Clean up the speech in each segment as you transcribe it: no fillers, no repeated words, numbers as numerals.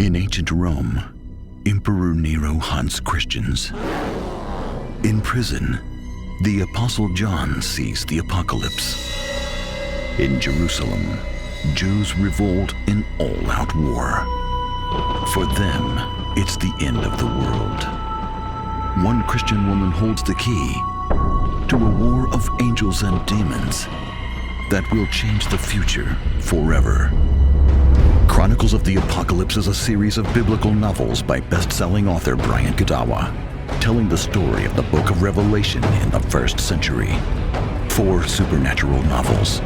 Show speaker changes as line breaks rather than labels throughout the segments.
In ancient Rome, Emperor Nero hunts Christians. In prison, the Apostle John sees the apocalypse. In Jerusalem, Jews revolt in all-out war. For them, it's the end of the world. One Christian woman holds the key to a war of angels and demons that will change the future forever. Chronicles of the Apocalypse is a series of biblical novels by best-selling author Brian Godawa, telling the story of the book of Revelation in the 1st century. 4 supernatural novels.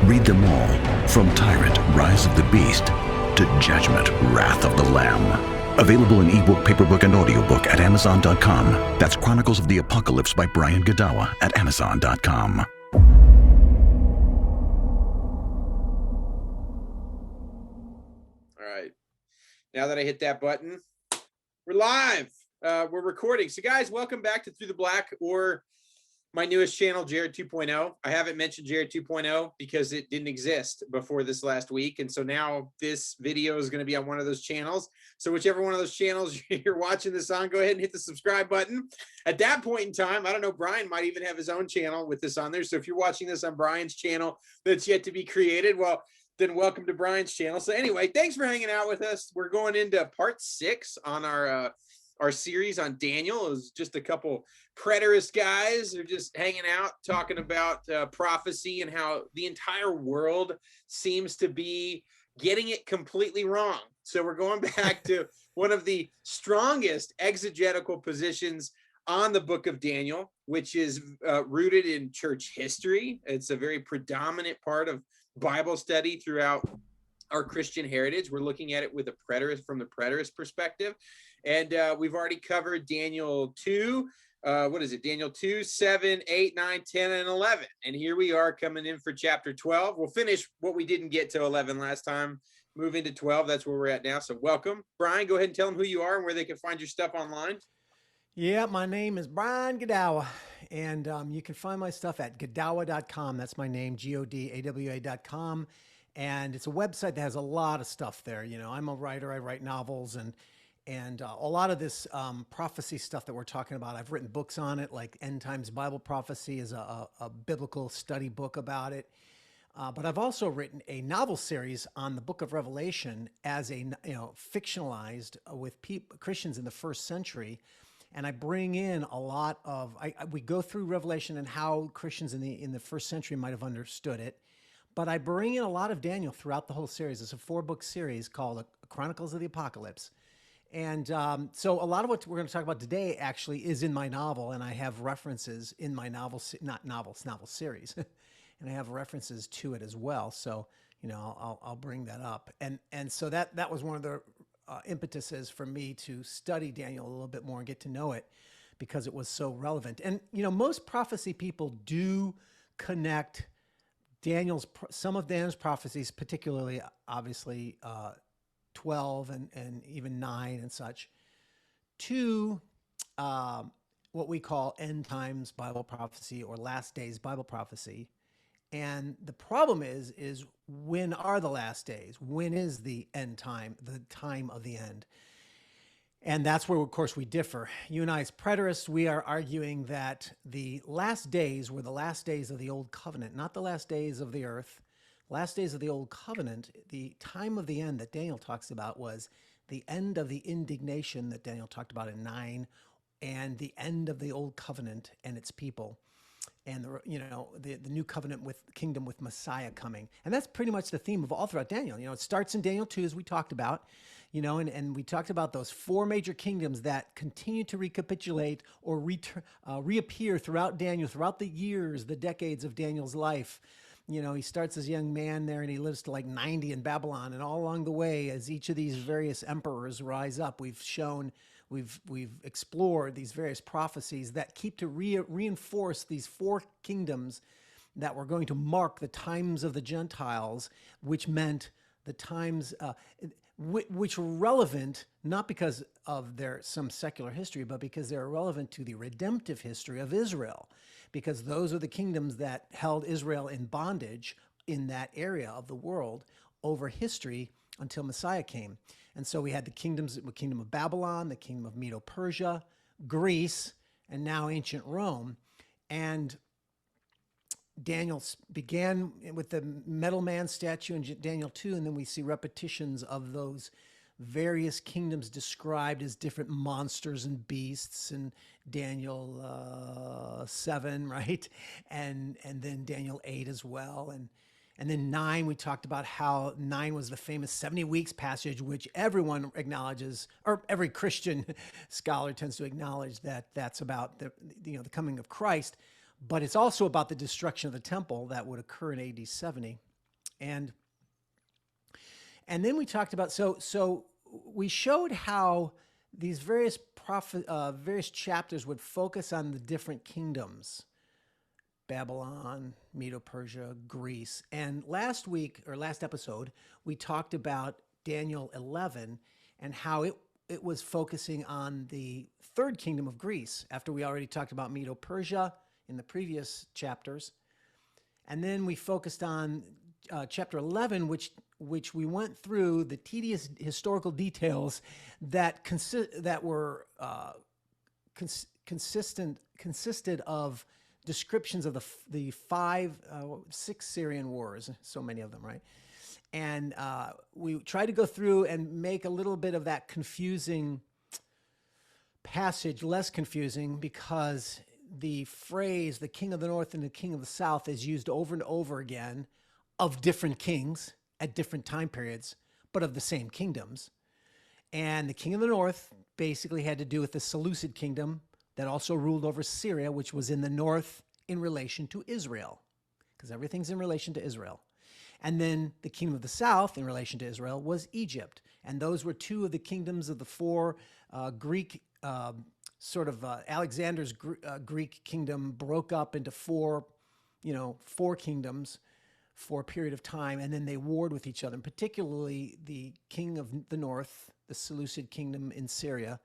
Read them all, from Tyrant, Rise of the Beast, to Judgment, Wrath of the Lamb. Available in ebook, paperback, and audiobook at Amazon.com. That's Chronicles of the Apocalypse by Brian Godawa at Amazon.com.
Now that I hit that button, we're live. We're recording. So guys, welcome back to Through the Black, or my newest channel, Jared 2.0. I haven't mentioned Jared 2.0 because it didn't exist before this last week. And so now this video is going to be on one of those channels. So whichever one of those channels you're watching this on, go ahead and hit the subscribe button. At that point in time, I don't know, Brian might even have his own channel with this on there. So if you're watching this on Brian's channel that's yet to be created, well, then welcome to Brian's channel. So anyway, thanks for hanging out with us. We're going into part 6 on our series on Daniel. It was just a couple preterist guys who are just hanging out, talking about prophecy and how the entire world seems to be getting it completely wrong. So we're going back to one of the strongest exegetical positions on the book of Daniel, which is rooted in church history. It's a very predominant part of Bible study throughout our Christian heritage. We're looking at it with a preterist, from the preterist perspective. And we've already covered Daniel 2, Daniel 2, 7, 8, 9, 10, and 11. And here we are coming in for chapter 12. We'll finish what we didn't get to 11 last time, move into 12. That's where we're at now. So welcome. Brian, go ahead and tell them who you are and where they can find your stuff online.
Yeah, my name is Brian Godawa, and you can find my stuff at godawa.com. That's my name, Godawa.com. And it's a website that has a lot of stuff there. You know, I'm a writer. I write novels, and a lot of this prophecy stuff that we're talking about, I've written books on it, like End Times Bible Prophecy is a biblical study book about it. But I've also written a novel series on the book of Revelation as a, fictionalized with Christians in the 1st century. And I bring in a lot of, we go through Revelation and how Christians in the 1st century might have understood it. But I bring in a lot of Daniel throughout the whole series. It's a 4-book series called Chronicles of the Apocalypse. And so a lot of what we're going to talk about today actually is in my novel, and I have references in my novel series, and I have references to it as well. So, I'll bring that up. And so that was one of the impetuses for me to study Daniel a little bit more and get to know it, because it was so relevant. And, most prophecy people do connect some of Daniel's prophecies, particularly, obviously, 12 and even 9 and such, to what we call end times Bible prophecy or last days Bible prophecy. And the problem is when are the last days? When is the end time, the time of the end? And that's where, of course, we differ. You and I, as preterists, we are arguing that the last days were the last days of the Old Covenant, not the last days of the earth. Last days of the Old Covenant, the time of the end that Daniel talks about was the end of the indignation that Daniel talked about in 9, and the end of the Old Covenant and its people. And the new covenant with kingdom with Messiah coming. And that's pretty much the theme of all throughout Daniel. It starts in Daniel 2, as we talked about, and we talked about those 4 major kingdoms that continue to recapitulate or reappear throughout Daniel, throughout the years, the decades of Daniel's life. He starts as a young man there, and he lives to like 90 in Babylon. And all along the way, as each of these various emperors rise up, we've explored these various prophecies that keep to reinforce these 4 kingdoms that were going to mark the times of the Gentiles, which meant the times which were relevant not because of some secular history, but because they're relevant to the redemptive history of Israel, because those are the kingdoms that held Israel in bondage in that area of the world over history until Messiah came. And so we had the kingdom of Babylon, the kingdom of Medo-Persia, Greece, and now ancient Rome. And Daniel began with the metal man statue in Daniel 2, and then we see repetitions of those various kingdoms described as different monsters and beasts in Daniel 7, right? And then Daniel 8 as well. And then 9, we talked about how 9 was the famous 70 weeks passage, which everyone acknowledges, or every Christian scholar tends to acknowledge that that's about the coming of Christ. But it's also about the destruction of the temple that would occur in AD 70. And then we talked about, so we showed how these various chapters would focus on the different kingdoms: Babylon, Medo-Persia, Greece. And last episode, we talked about Daniel 11 and how it was focusing on the third kingdom of Greece, after we already talked about Medo-Persia in the previous chapters. And then we focused on chapter 11, which we went through the tedious historical details that consisted of descriptions of the 6 Syrian wars, so many of them, right? And we tried to go through and make a little bit of that confusing passage less confusing, because the phrase, the king of the north and the king of the south, is used over and over again of different kings at different time periods, but of the same kingdoms. And the king of the north basically had to do with the Seleucid kingdom that also ruled over Syria, which was in the north in relation to Israel, because everything's in relation to Israel. And then the kingdom of the south in relation to Israel was Egypt. And those were two of the kingdoms of the four Greek, Alexander's Greek kingdom broke up into four kingdoms for a period of time, and then they warred with each other. And particularly the king of the north, the Seleucid kingdom in Syria,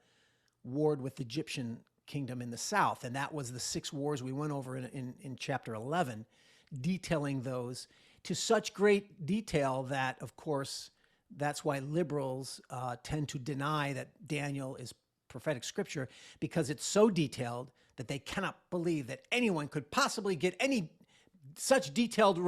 warred with the Egyptian kingdom in the south. And that was the 6 wars we went over in chapter 11, detailing those to such great detail that, of course, that's why liberals tend to deny that Daniel is prophetic scripture, because it's so detailed that they cannot believe that anyone could possibly get any such detailed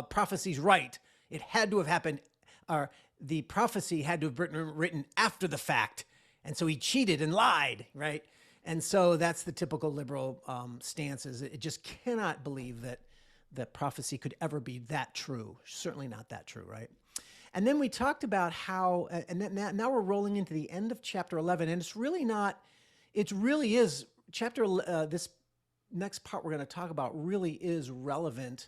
prophecies right. It had to have happened, or the prophecy had to have been written after the fact. And so he cheated and lied, right? And so that's the typical liberal stance, is it just cannot believe that prophecy could ever be that true. Certainly not that true, right? And then we talked about how, and now we're rolling into the end of chapter 11, and it's really not, it really is, this next part we're going to talk about really is relevant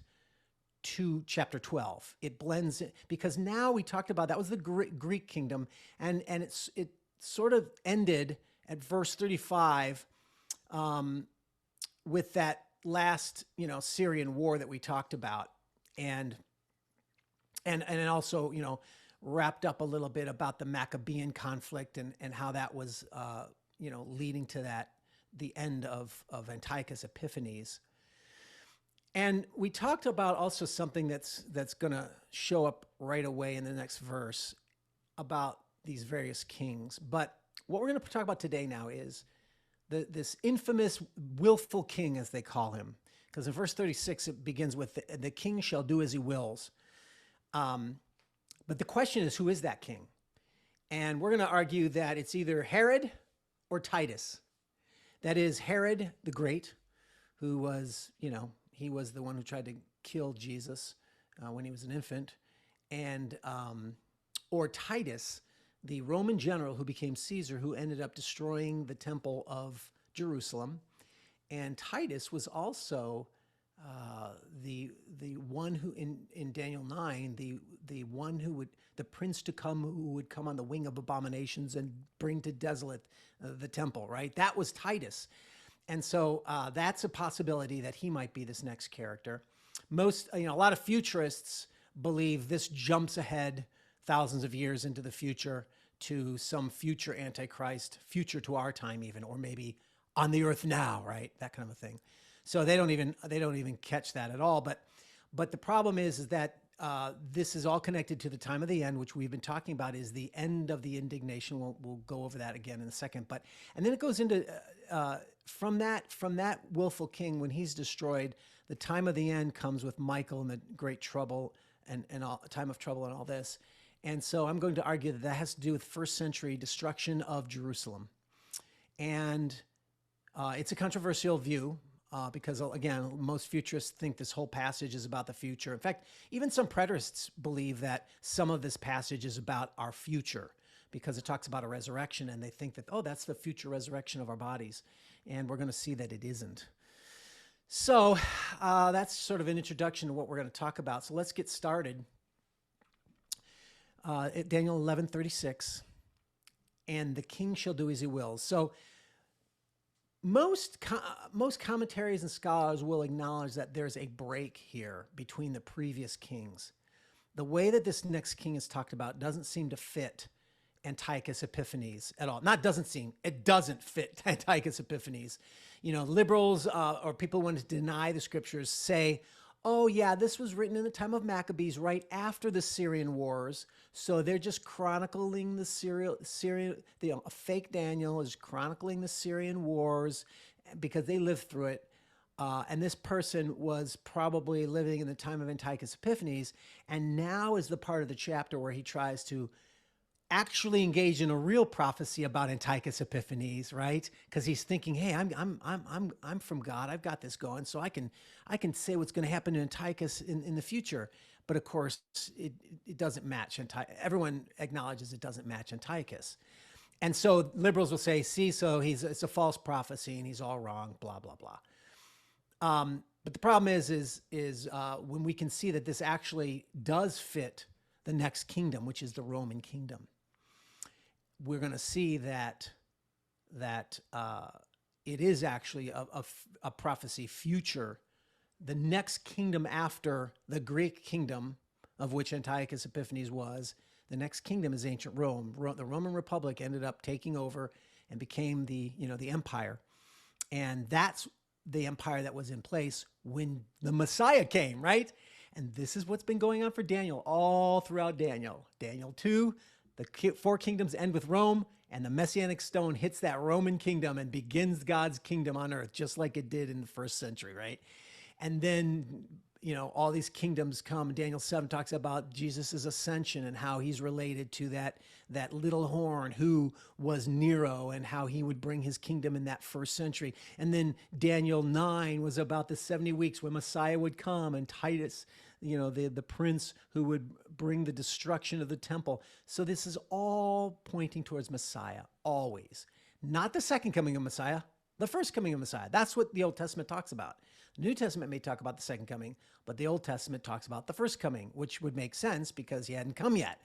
to chapter 12. It blends in, because now we talked about, that was the Greek kingdom, and it sort of ended at verse 35 with that last, Syrian war that we talked about. And also, wrapped up a little bit about the Maccabean conflict and how that was, leading to the end of Antiochus Epiphanes. And we talked about also something that's going to show up right away in the next verse about these various kings. But what we're going to talk about today now is this infamous willful king, as they call him. Because in verse 36, it begins with, the king shall do as he wills. But the question is, who is that king? And we're going to argue that it's either Herod or Titus. That is, Herod the Great, who was, he was the one who tried to kill Jesus when he was an infant, and or Titus, the Roman general who became Caesar, who ended up destroying the temple of Jerusalem. And Titus was also the one who in Daniel 9, the one who would, the prince to come, who would come on the wing of abominations and bring to desolate the temple, right? That was Titus. And so that's a possibility that he might be this next character. A lot of futurists believe this jumps ahead thousands of years into the future to some future Antichrist, future to our time even, or maybe on the earth now, right? That kind of a thing. So they don't even catch that at all. But the problem is that this is all connected to the time of the end, which we've been talking about, is the end of the indignation. We'll go over that again in a second. And then it goes into from that willful king, when he's destroyed, the time of the end comes with Michael and the great trouble and all time of trouble and all this. And so I'm going to argue that has to do with first century destruction of Jerusalem. And it's a controversial view. Because again, most futurists think this whole passage is about the future. In fact, even some preterists believe that some of this passage is about our future, because it talks about a resurrection, and they think that, oh, that's the future resurrection of our bodies. And we're going to see that it isn't. So that's sort of an introduction to what we're going to talk about. So let's get started. At Daniel 11:36, and the king shall do as he wills. So most commentaries and scholars will acknowledge that there's a break here between the previous kings. The way that this next king is talked about doesn't seem to fit Antiochus Epiphanes at all. Not doesn't seem, it doesn't fit Antiochus Epiphanes. You know, liberals or people who want to deny the scriptures say, oh yeah, this was written in the time of Maccabees right after the Syrian wars. So they're just chronicling the Syrian, a fake Daniel is chronicling the Syrian wars because they lived through it. And this person was probably living in the time of Antiochus Epiphanes. And now is the part of the chapter where he tries to actually engage in a real prophecy about Antiochus Epiphanes, right? Because he's thinking, hey, I'm from God. I've got this going, so I can say what's going to happen to Antiochus in the future. But of course, it doesn't match. Everyone acknowledges it doesn't match Antiochus. And so liberals will say, see, so it's a false prophecy and he's all wrong, blah, blah, blah. But the problem is when we can see that this actually does fit the next kingdom, which is the Roman kingdom, we're going to see that it is actually a prophecy future. The next kingdom after the Greek kingdom, of which Antiochus Epiphanes was, the next kingdom is ancient Rome. The Roman Republic ended up taking over and became the empire. And that's the empire that was in place when the Messiah came, right? And this is what's been going on for Daniel all throughout Daniel. Daniel 2, the 4 kingdoms end with Rome, and the Messianic stone hits that Roman kingdom and begins God's kingdom on earth, just like it did in the first century, right? And then, all these kingdoms come. Daniel 7 talks about Jesus' ascension and how he's related to that little horn who was Nero and how he would bring his kingdom in that first century. And then Daniel 9 was about the 70 weeks when Messiah would come, and Titus, the prince who would bring the destruction of the temple. So this is all pointing towards Messiah, always. Not the second coming of Messiah, the first coming of Messiah. That's what the Old Testament talks about. The New Testament may talk about the second coming, but the Old Testament talks about the first coming, which would make sense because he hadn't come yet.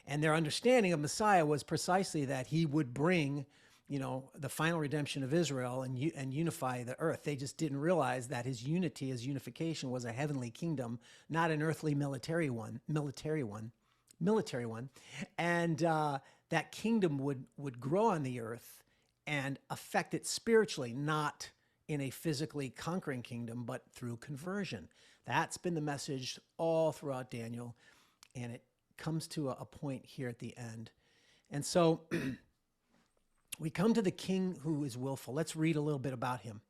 And their understanding of Messiah was precisely that he would bring, the final redemption of Israel and unify the earth. They just didn't realize that his unity, his unification, was a heavenly kingdom, not an earthly military one. And that kingdom would grow on the earth and affect it spiritually, not in a physically conquering kingdom, but through conversion. That's been the message all throughout Daniel, and it comes to a point here at the end. And so we come to the king who is willful. Let's read a little bit about him.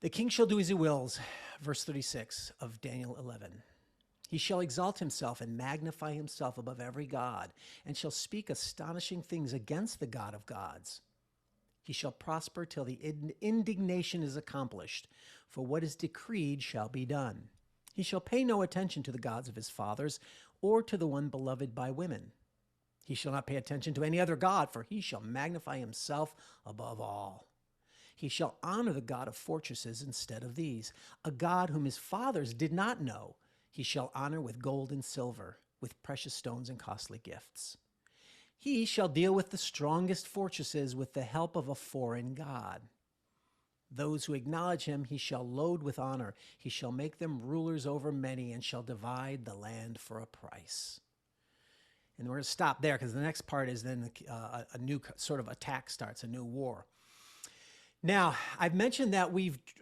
The king shall do as he wills, verse 36 of Daniel 11. He shall exalt himself and magnify himself above every god, and shall speak astonishing things against the God of gods. He shall prosper till the indignation is accomplished, for what is decreed shall be done. He shall pay no attention to the gods of his fathers, or to the one beloved by women. He shall not pay attention to any other god, for he shall magnify himself above all. He shall honor the God of fortresses instead of these, a God whom his fathers did not know. He shall honor with gold and silver, with precious stones and costly gifts. He shall deal with the strongest fortresses with the help of a foreign god. Those who acknowledge him he shall load with honor. He shall make them rulers over many, and shall divide the land for a price. And we're going to stop there because the next part is then a new sort of attack starts, a new war. Now, I've mentioned that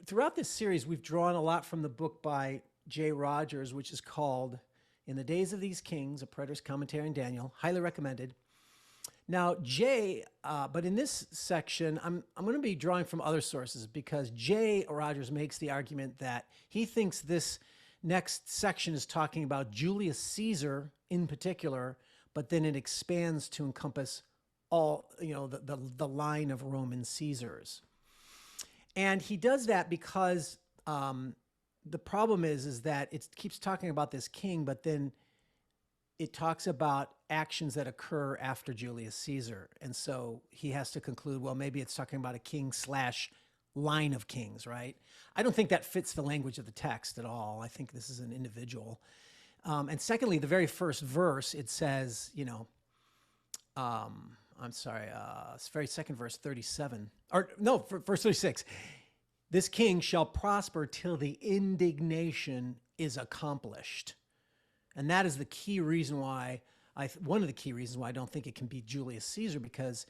throughout this series, we've drawn a lot from the book by J. Rogers, which is called In the Days of These Kings, a preterist commentary on Daniel, highly recommended. Now, Jay, but in this section, I'm going to be drawing from other sources because Jay Rogers makes the argument that he thinks this next section is talking about Julius Caesar in particular, but then it expands to encompass all, the line of Roman Caesars. And he does that because the problem is that it keeps talking about this king, but then it talks about actions that occur after Julius Caesar. And so he has to conclude, well, maybe it's talking about a king / line of kings, right? I don't think that fits the language of the text at all. I think this is an individual. And secondly, the very first verse, it says, very second verse, 37, or no, verse 36. This king shall prosper till the indignation is accomplished. And that is the key reason why, one of the key reasons why I don't think it can be Julius Caesar, because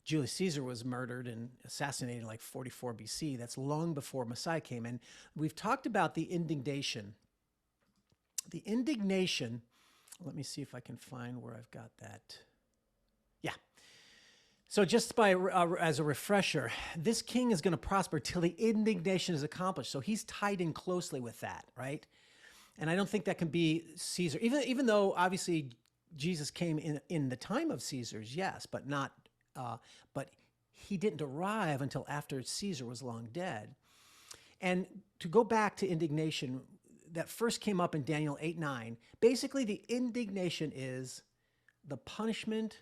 Julius Caesar was murdered and assassinated in like 44 BC. That's long before Messiah came. And we've talked about the indignation. The indignation, let me see if I can find where I've got that. Yeah. So just as a refresher, this king is going to prosper till the indignation is accomplished. So he's tied in closely with that, right? And I don't think that can be Caesar, even though obviously Jesus came in the time of Caesar's, yes, but not, but he didn't arrive until after Caesar was long dead. And to go back to indignation, that first came up in Daniel 8:9. Basically, the indignation is the punishment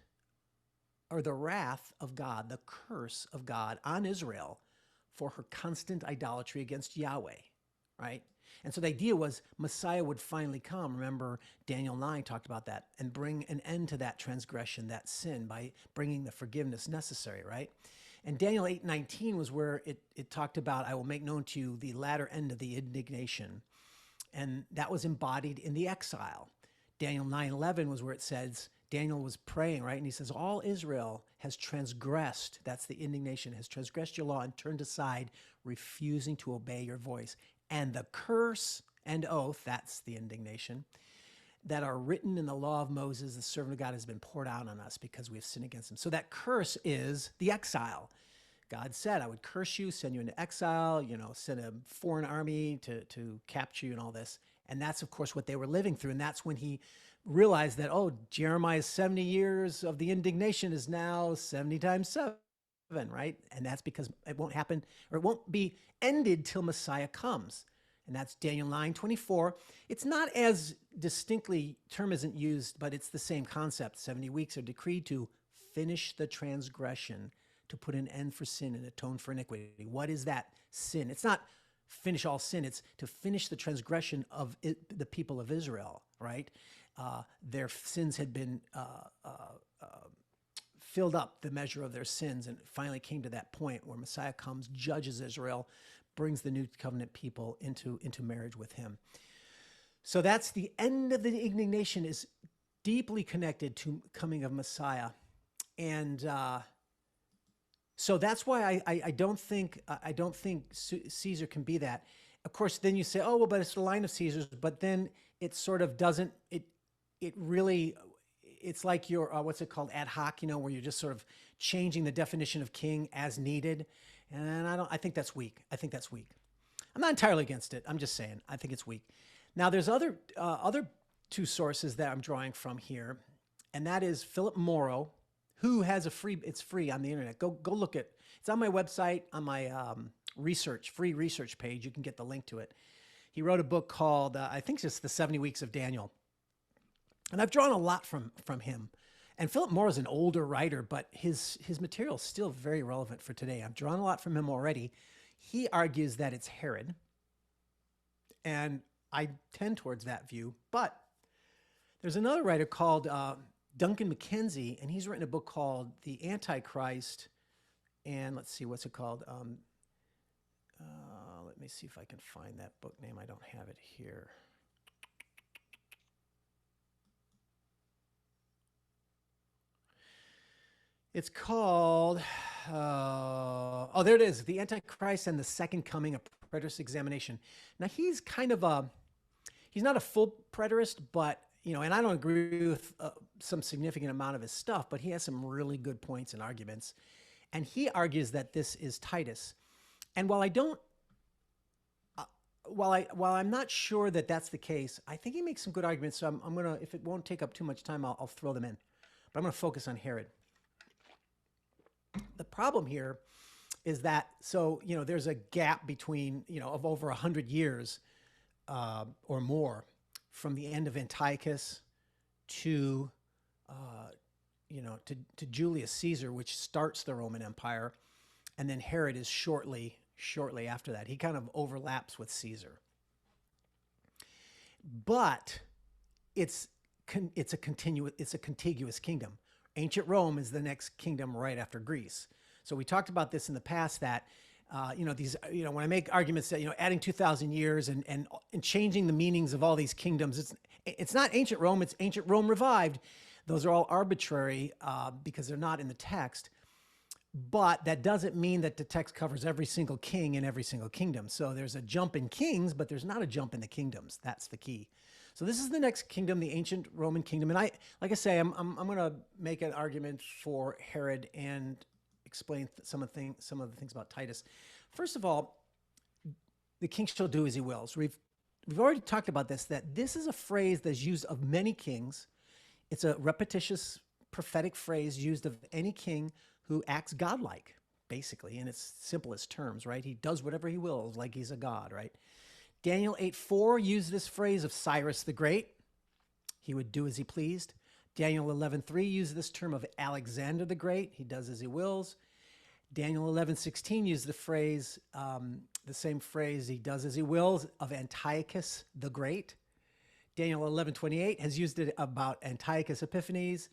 or the wrath of God, the curse of God on Israel for her constant idolatry against Yahweh, right? And so the idea was Messiah would finally come. Remember, Daniel 9 talked about that, and bring an end to that transgression, that sin, by bringing the forgiveness necessary, right? And Daniel 8:19 was where it talked about, I will make known to you the latter end of the indignation. And that was embodied in the exile. Daniel 9:11 was where it says, Daniel was praying, right? And he says, all Israel has transgressed, that's the indignation, has transgressed your law and turned aside, refusing to obey your voice. And the curse and oath, that's the indignation, that are written in the law of Moses, the servant of God, has been poured out on us because we have sinned against him. So that curse is the exile. God said, I would curse you, send you into exile, send a foreign army to capture you and all this. And that's, of course, what they were living through. And that's when he realized that, Jeremiah's 70 years of the indignation is now 70 times 7, right? And that's because it won't happen, or it won't be ended till Messiah comes. And that's Daniel 9:24. It's not as distinctly, term isn't used, but it's the same concept. 70 weeks are decreed to finish the transgression, to put an end for sin and atone for iniquity. What is that sin? It's not finish all sin. It's to finish the transgression of the people of Israel, right? Their sins had been filled up, the measure of their sins, and it finally came to that point where Messiah comes, judges Israel, brings the new covenant people into marriage with him. So that's the end of the indignation, is deeply connected to coming of Messiah. And so that's why I don't think Caesar can be that. Of course, then you say, oh, well, but it's the line of Caesars. But then it sort of doesn't, it really, it's like your, what's it called, ad hoc, where you're just sort of changing the definition of king as needed. And I think that's weak. I'm not entirely against it. I'm just saying, I think it's weak. Now, there's other two sources that I'm drawing from here, and that is Philip Morrow, who has it's free on the internet. Go look at, it's on my website, on my free research page. You can get the link to it. He wrote a book called, I think it's The 70 Weeks of Daniel. And I've drawn a lot from him. And Philip Morrow is an older writer, but his material is still very relevant for today. I've drawn a lot from him already. He argues that it's Herod, and I tend towards that view. But there's another writer called Duncan McKenzie, and he's written a book called The Antichrist, and let's see, what's it called? Let me see if I can find that book name. I don't have it here. It's called, there it is, The Antichrist and the Second Coming, a Preterist Examination. Now, he's kind of he's not a full preterist, but and I don't agree with some significant amount of his stuff, but he has some really good points and arguments. And he argues that this is Titus. And while I don't, while I'm not sure that that's the case, I think he makes some good arguments. So I'm gonna, if it won't take up too much time, I'll throw them in. But I'm gonna focus on Herod. The problem here is that, so, there's a gap between, of over 100 years or more from the end of Antiochus to, to Julius Caesar, which starts the Roman Empire. And then Herod is shortly after that. He kind of overlaps with Caesar. But it's a contiguous kingdom. Ancient Rome is the next kingdom right after Greece. So we talked about this in the past that, when I make arguments that, adding 2,000 years and changing the meanings of all these kingdoms, it's not ancient Rome, it's ancient Rome revived. Those are all arbitrary because they're not in the text. But that doesn't mean that the text covers every single king in every single kingdom. So there's a jump in kings, but there's not a jump in the kingdoms. That's the key. So this is the next kingdom, the ancient Roman kingdom. And like I say, I'm going to make an argument for Herod and explain some of the things about Titus. First of all, the king shall do as he wills. We've already talked about this, that this is a phrase that's used of many kings. It's a repetitious prophetic phrase used of any king who acts godlike, basically, in its simplest terms, right? He does whatever he wills, like he's a god, right? Daniel 8:4 used this phrase of Cyrus the Great. He would do as he pleased. Daniel 11:3 used this term of Alexander the Great. He does as he wills. Daniel 11:16 used the same phrase, he does as he wills, of Antiochus the Great. Daniel 11:28 has used it about Antiochus Epiphanes.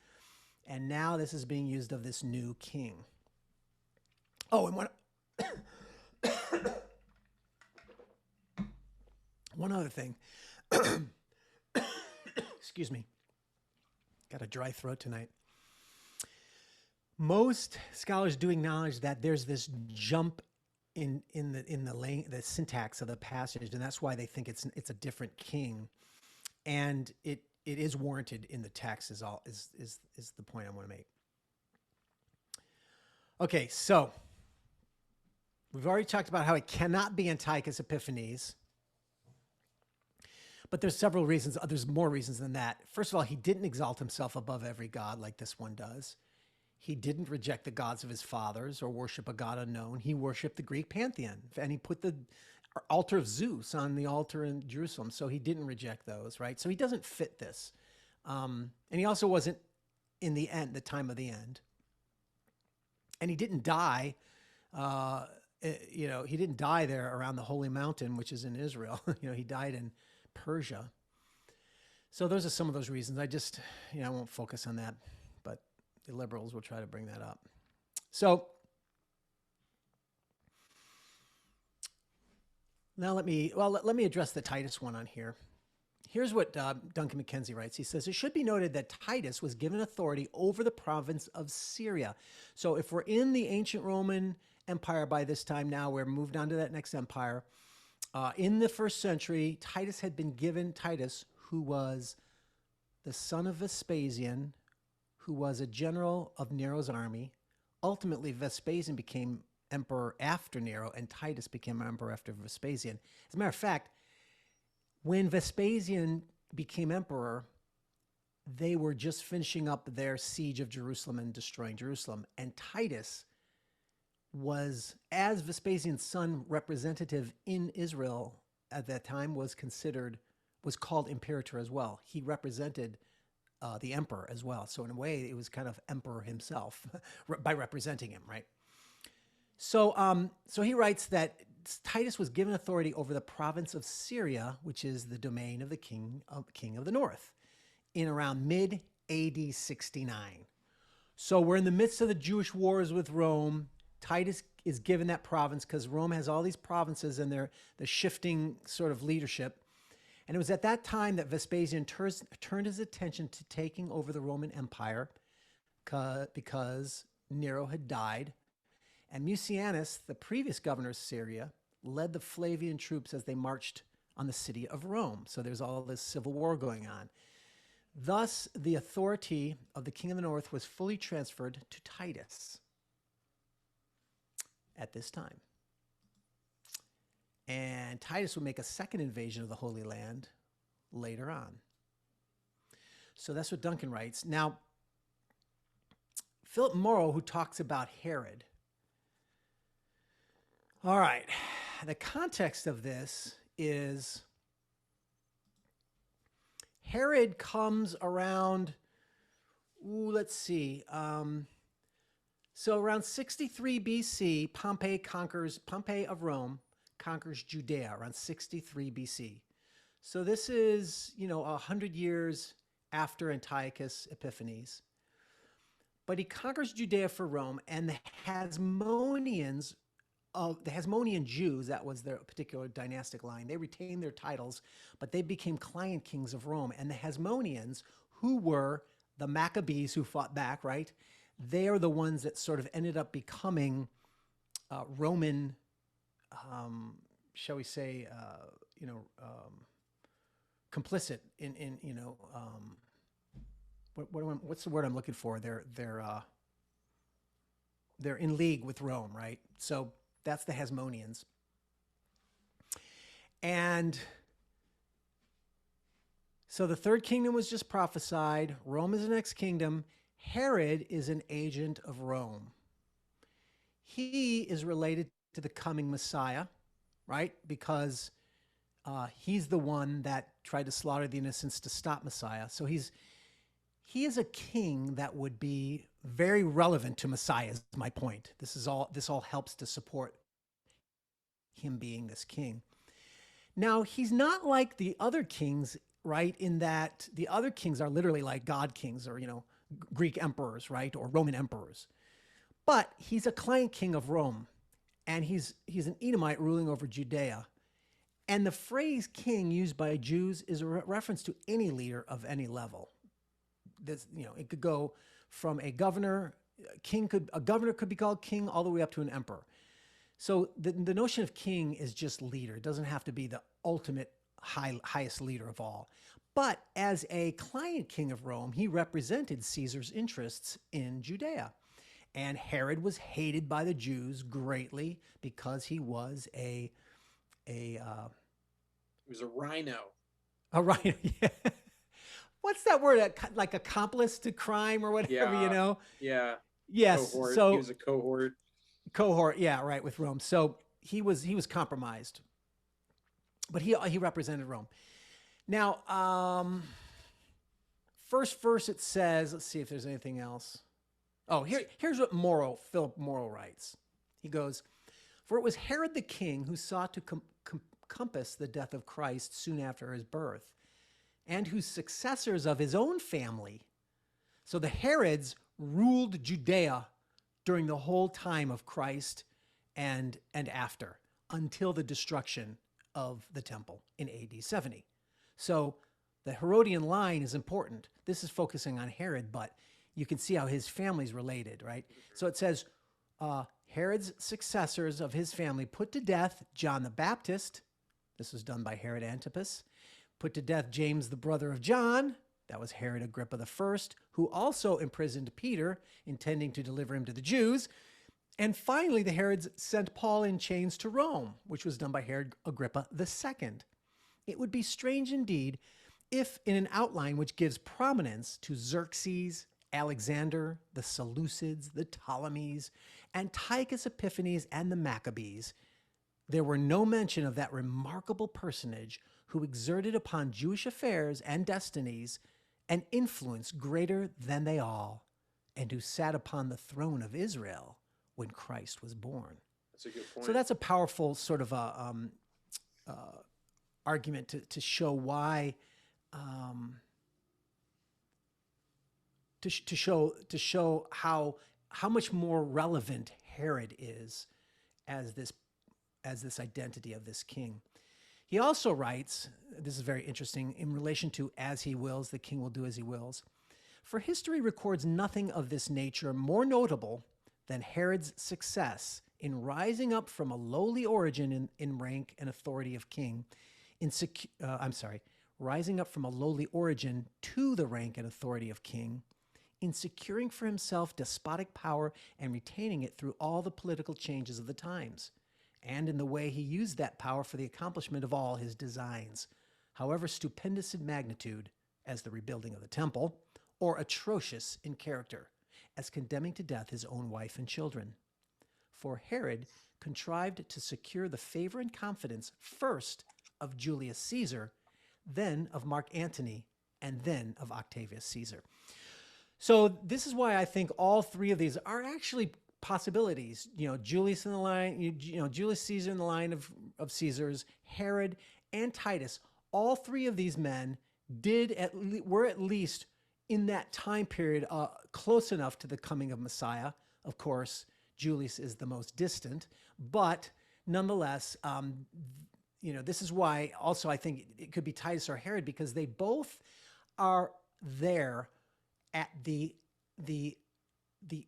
And now this is being used of this new king. Oh, and one other thing. Excuse me. Got a dry throat tonight. Most scholars do acknowledge that there's this jump in the syntax of the passage, and that's why they think it's a different king. And it is warranted in the text is the point I want to make. Okay, so we've already talked about how it cannot be Antiochus Epiphanes, but there's several reasons. There's more reasons than that. First of all, he didn't exalt himself above every god like this one does. He didn't reject the gods of his fathers or worship a god unknown. He worshiped the Greek pantheon, and he put the altar of Zeus on the altar in Jerusalem. So he didn't reject those, right? So he doesn't fit this. And he also wasn't in the end, the time of the end. And he didn't die, he didn't die there around the Holy Mountain, which is in Israel. He died in Persia. So those are some of those reasons. I won't focus on that, but the liberals will try to bring that up. So now let me address the Titus one on here. Here's what Duncan McKenzie writes. He says, it should be noted that Titus was given authority over the province of Syria. So if we're in the ancient Roman Empire by this time now, we're moved on to that next empire. In the first century, Titus, who was the son of Vespasian, who was a general of Nero's army. Ultimately, Vespasian became emperor after Nero, and Titus became emperor after Vespasian. As a matter of fact, when Vespasian became emperor, they were just finishing up their siege of Jerusalem and destroying Jerusalem. And Titus was, as Vespasian's son, representative in Israel at that time, was called imperator as well. He represented the emperor as well. So in a way, it was kind of emperor himself by representing him, right? So he writes that Titus was given authority over the province of Syria, which is the domain of the king of the north, in around mid-AD 69. So we're in the midst of the Jewish wars with Rome. Titus is given that province because Rome has all these provinces and they're the shifting sort of leadership. And it was at that time that Vespasian turned his attention to taking over the Roman Empire because Nero had died. And Mucianus, the previous governor of Syria, led the Flavian troops as they marched on the city of Rome. So there's all this civil war going on. Thus, the authority of the king of the north was fully transferred to Titus at this time. And Titus would make a second invasion of the Holy Land later on. So that's what Duncan writes. Now, Philip Morrow, who talks about Herod. All right, the context of this is Herod comes around, let's see. So around 63 BC, Pompey of Rome conquers Judea around 63 BC. So this is, 100 years after Antiochus Epiphanes. But he conquers Judea for Rome, and the Hasmonean Jews, that was their particular dynastic line, they retained their titles, but they became client kings of Rome. And the Hasmoneans, who were the Maccabees who fought back, right? They are the ones that sort of ended up becoming Roman, shall we say, complicit in what's the word I'm looking for? They're in league with Rome, right? So that's the Hasmoneans. And so the third kingdom was just prophesied. Rome is the next kingdom. Herod is an agent of Rome. He is related to the coming Messiah, right? Because he's the one that tried to slaughter the innocents to stop Messiah. So he is a king that would be very relevant to Messiah, is my point. This all helps to support him being this king. Now, he's not like the other kings, right? In that the other kings are literally like God kings or, Greek emperors, right? Or Roman emperors. But he's a client king of Rome, and he's an Edomite ruling over Judea. And the phrase king used by Jews is a reference to any leader of any level. This, it could go from a governor, a governor could be called king all the way up to an emperor. So the notion of king is just leader. It doesn't have to be the ultimate highest leader of all. But as a client king of Rome, he represented Caesar's interests in Judea. And Herod was hated by the Jews greatly because he was he
was a rhino.
A rhino, yeah. What's that word? Like accomplice to crime or whatever,
Yeah.
Yeah. Yes.
Cohort.
So
he was a cohort.
Cohort, yeah, right, with Rome. So he was compromised, but he represented Rome. Now, first verse it says, let's see if there's anything else. Oh, here's what Philip Morrow writes. He goes, "For it was Herod the king who sought to compass the death of Christ soon after his birth, and whose successors of his own family." So the Herods ruled Judea during the whole time of Christ and after, until the destruction of the temple in AD 70. So the Herodian line is important. This is focusing on Herod, but you can see how his family's related, right? So it says, Herod's successors of his family put to death John the Baptist. This was done by Herod Antipas. Put to death James, the brother of John. That was Herod Agrippa I, who also imprisoned Peter, intending to deliver him to the Jews. And finally, the Herods sent Paul in chains to Rome, which was done by Herod Agrippa II. It would be strange indeed if, in an outline which gives prominence to Xerxes, Alexander, the Seleucids, the Ptolemies, Antiochus Epiphanes, and the Maccabees, there were no mention of that remarkable personage who exerted upon Jewish affairs and destinies an influence greater than they all, and who sat upon the throne of Israel when Christ was born.
That's a good point.
So that's a powerful sort of argument to show why, to show how much more relevant Herod is as this identity of this king. He also writes, this is very interesting, in relation to as he wills, the king will do as he wills. For history records nothing of this nature more notable than Herod's success in rising up from a lowly origin in rank and authority of king, rising up from a lowly origin to the rank and authority of king, in securing for himself despotic power and retaining it through all the political changes of the times, and in the way he used that power for the accomplishment of all his designs, however stupendous in magnitude, as the rebuilding of the temple, or atrocious in character, as condemning to death his own wife and children. For Herod contrived to secure the favor and confidence first of Julius Caesar, then of Mark Antony, and then of Octavius Caesar. So this is why I think all three of these are actually possibilities. Julius in the line, Julius Caesar in the line of Caesars, Herod, and Titus. All three of these men were at least in that time period close enough to the coming of Messiah. Of course, Julius is the most distant, but nonetheless, this is why also I think it could be Titus or Herod, because they both are there at the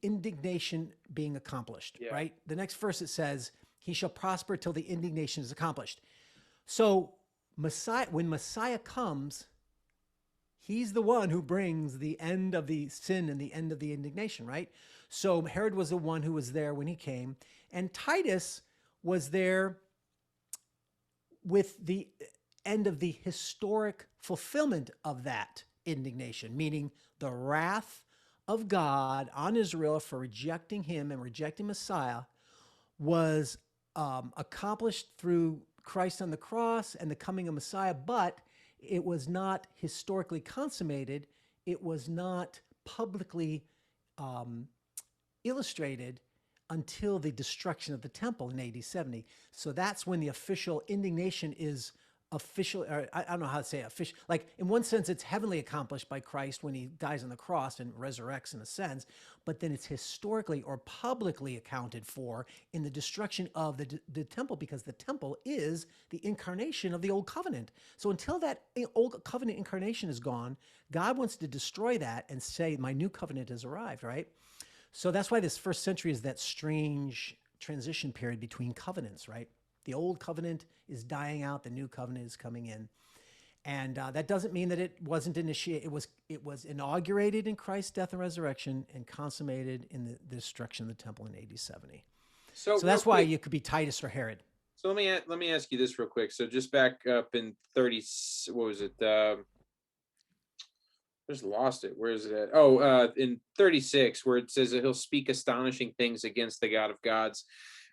indignation being accomplished, right? The next verse, it says, he shall prosper till the indignation is accomplished. So when Messiah comes, he's the one who brings the end of the sin and the end of the indignation, right? So Herod was the one who was there when he came, and Titus was there with the end of the historic fulfillment of that indignation, meaning the wrath of God on Israel for rejecting him and rejecting Messiah was accomplished through Christ on the cross and the coming of Messiah, but it was not historically consummated. It was not publicly illustrated until the destruction of the temple in AD 70. So that's when the official indignation is official, or I don't know how to say official. Like, in one sense, it's heavenly accomplished by Christ when he dies on the cross and resurrects and ascends, but then it's historically or publicly accounted for in the destruction of the temple, because the temple is the incarnation of the old covenant. So until that old covenant incarnation is gone, God wants to destroy that and say, my new covenant has arrived, right? So that's why this first century is that strange transition period between covenants, right? The old covenant is dying out, the new covenant is coming in. And that doesn't mean that it wasn't initiated. It was inaugurated in Christ's death and resurrection and consummated in the destruction of the temple in AD 70. So that's why you could be Titus or Herod.
So let me ask you this real quick. So just back up in 30, what was it? I just lost it. Where is it at? In 36, where it says that he'll speak astonishing things against the God of gods.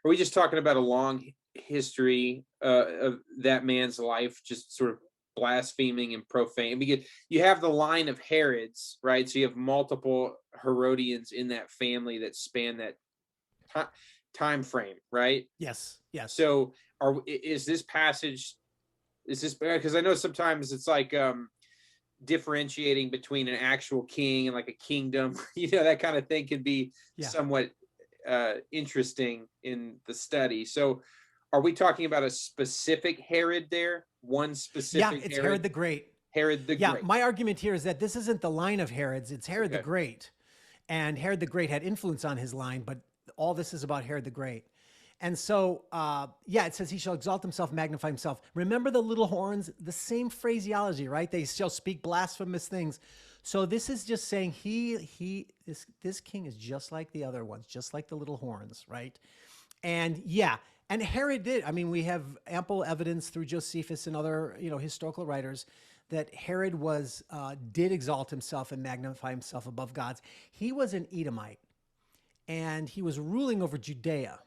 Are we just talking about a long history of that man's life, just sort of blaspheming and profane? Because you have the line of Herods, right? So you have multiple Herodians in that family that span that time frame, right?
Yes.
So is this passage, because I know sometimes it's like differentiating between an actual king and like a kingdom, that kind of thing can be somewhat interesting in the study. So are we talking about a specific Herod there? One specific
it's Herod the Great.
Herod the Great.
My argument here is that this isn't the line of Herods, it's Herod the Great. And Herod the Great had influence on his line, but all this is about Herod the Great. And so, it says he shall exalt himself, magnify himself. Remember the little horns? The same phraseology, right? They shall speak blasphemous things. So this is just saying this king is just like the other ones, just like the little horns, right? And and Herod did. I mean, we have ample evidence through Josephus and other, historical writers that Herod did exalt himself and magnify himself above gods. He was an Edomite, and he was ruling over Judea,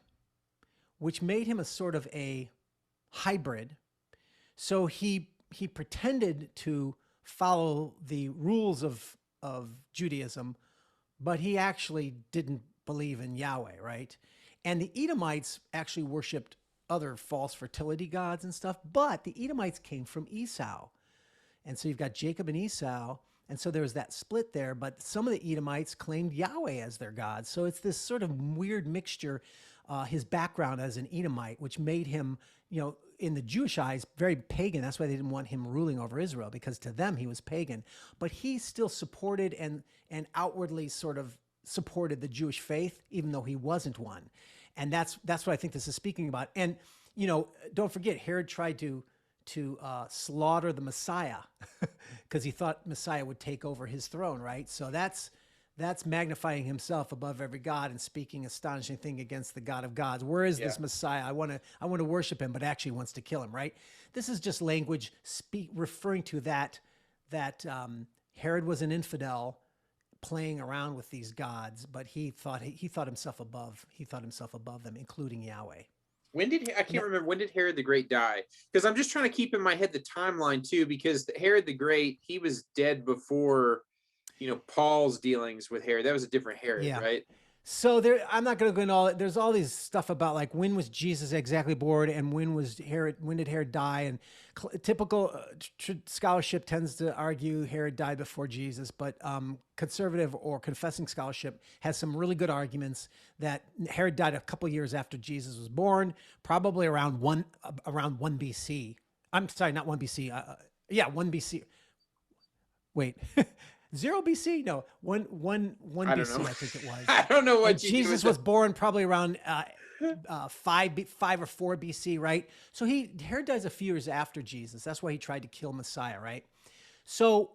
which made him a sort of a hybrid. So he pretended to follow the rules of Judaism, but he actually didn't believe in Yahweh, right? And the Edomites actually worshipped other false fertility gods and stuff, but the Edomites came from Esau. And so you've got Jacob and Esau, and so there was that split there, but some of the Edomites claimed Yahweh as their god. So it's this sort of weird mixture, his background as an Edomite, which made him, in the Jewish eyes, very pagan. That's why they didn't want him ruling over Israel, because to them he was pagan. But he still supported and outwardly sort of supported the Jewish faith, even though he wasn't one. And that's what I think this is speaking about. And, don't forget, Herod tried to slaughter the Messiah because he thought Messiah would take over his throne, right? So that's magnifying himself above every god and speaking astonishing thing against the God of gods. Where is this Messiah? I want to worship him, but actually wants to kill him, right? This is just language referring to that Herod was an infidel playing around with these gods, but he thought himself above them, including Yahweh.
I can't remember, when did Herod the Great die? Because I'm just trying to keep in my head the timeline too, because Herod the Great, he was dead before, Paul's dealings with Herod. That was a different Herod, right?
So I'm not going to go into all. There's all these stuff about like when was Jesus exactly born and when did Herod die? And typical scholarship tends to argue Herod died before Jesus, but conservative or confessing scholarship has some really good arguments that Herod died a couple years after Jesus was born, probably around 1 BC. I'm sorry, not 1 BC. 1 BC. Wait. 0 BC? No, 1 BC, I think it was.
I don't know what
and Jesus was born probably around 5 or 4 BC, right? So Herod dies a few years after Jesus. That's why he tried to kill Messiah, right? So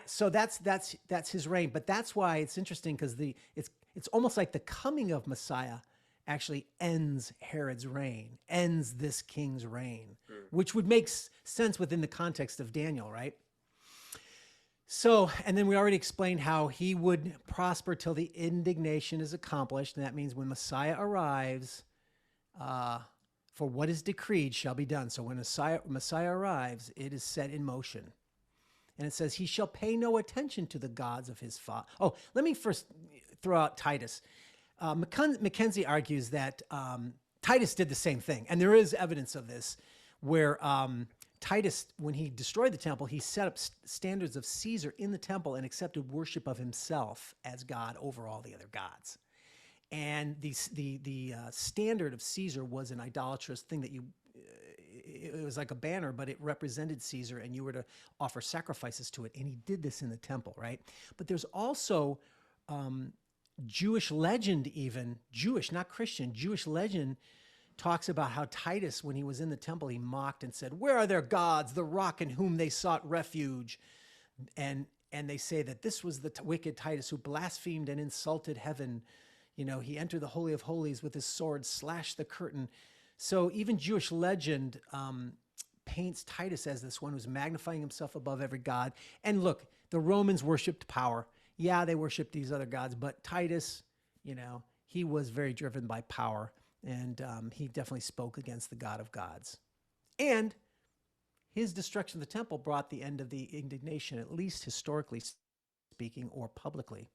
so that's his reign. But that's why it's interesting because it's almost like the coming of Messiah actually ends Herod's reign, ends this king's reign, which would make sense within the context of Daniel, right? So, and then we already explained how he would prosper till the indignation is accomplished. And that means when Messiah arrives, for what is decreed shall be done. So when Messiah arrives, it is set in motion. And it says, he shall pay no attention to the gods of his father. Oh, let me first throw out Titus. Mackenzie argues that Titus did the same thing. And there is evidence of this where Titus, when he destroyed the temple, he set up standards of Caesar in the temple and accepted worship of himself as God over all the other gods. And the standard of Caesar was an idolatrous thing that it was like a banner, but it represented Caesar, and you were to offer sacrifices to it. And he did this in the temple, right? But there's also Jewish legend, even Jewish, not Christian, Jewish legend talks about how Titus, when he was in the temple, he mocked and said, "Where are their gods, the rock in whom they sought refuge?" And they say that this was the wicked Titus who blasphemed and insulted heaven. He entered the Holy of Holies with his sword, slashed the curtain. So even Jewish legend paints Titus as this one who's magnifying himself above every god. And look, the Romans worshipped power. Yeah, they worshipped these other gods, but Titus, he was very driven by power. And he definitely spoke against the God of gods. And his destruction of the temple brought the end of the indignation, at least historically speaking, or publicly.